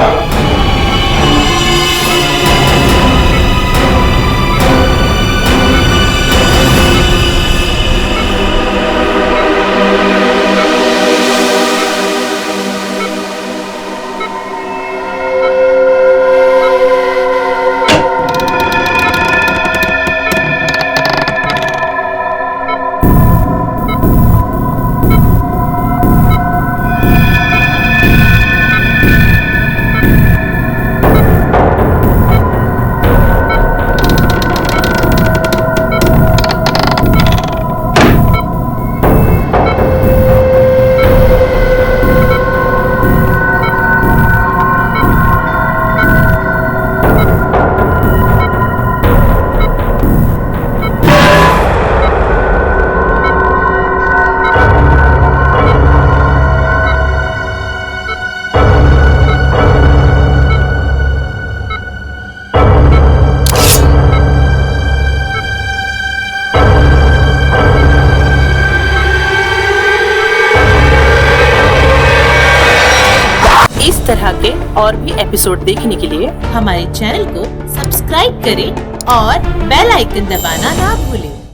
इस तरह के और भी एपिसोड देखने के लिए हमारे चैनल को सब्सक्राइब करें और बेल आइकन दबाना ना भूलें।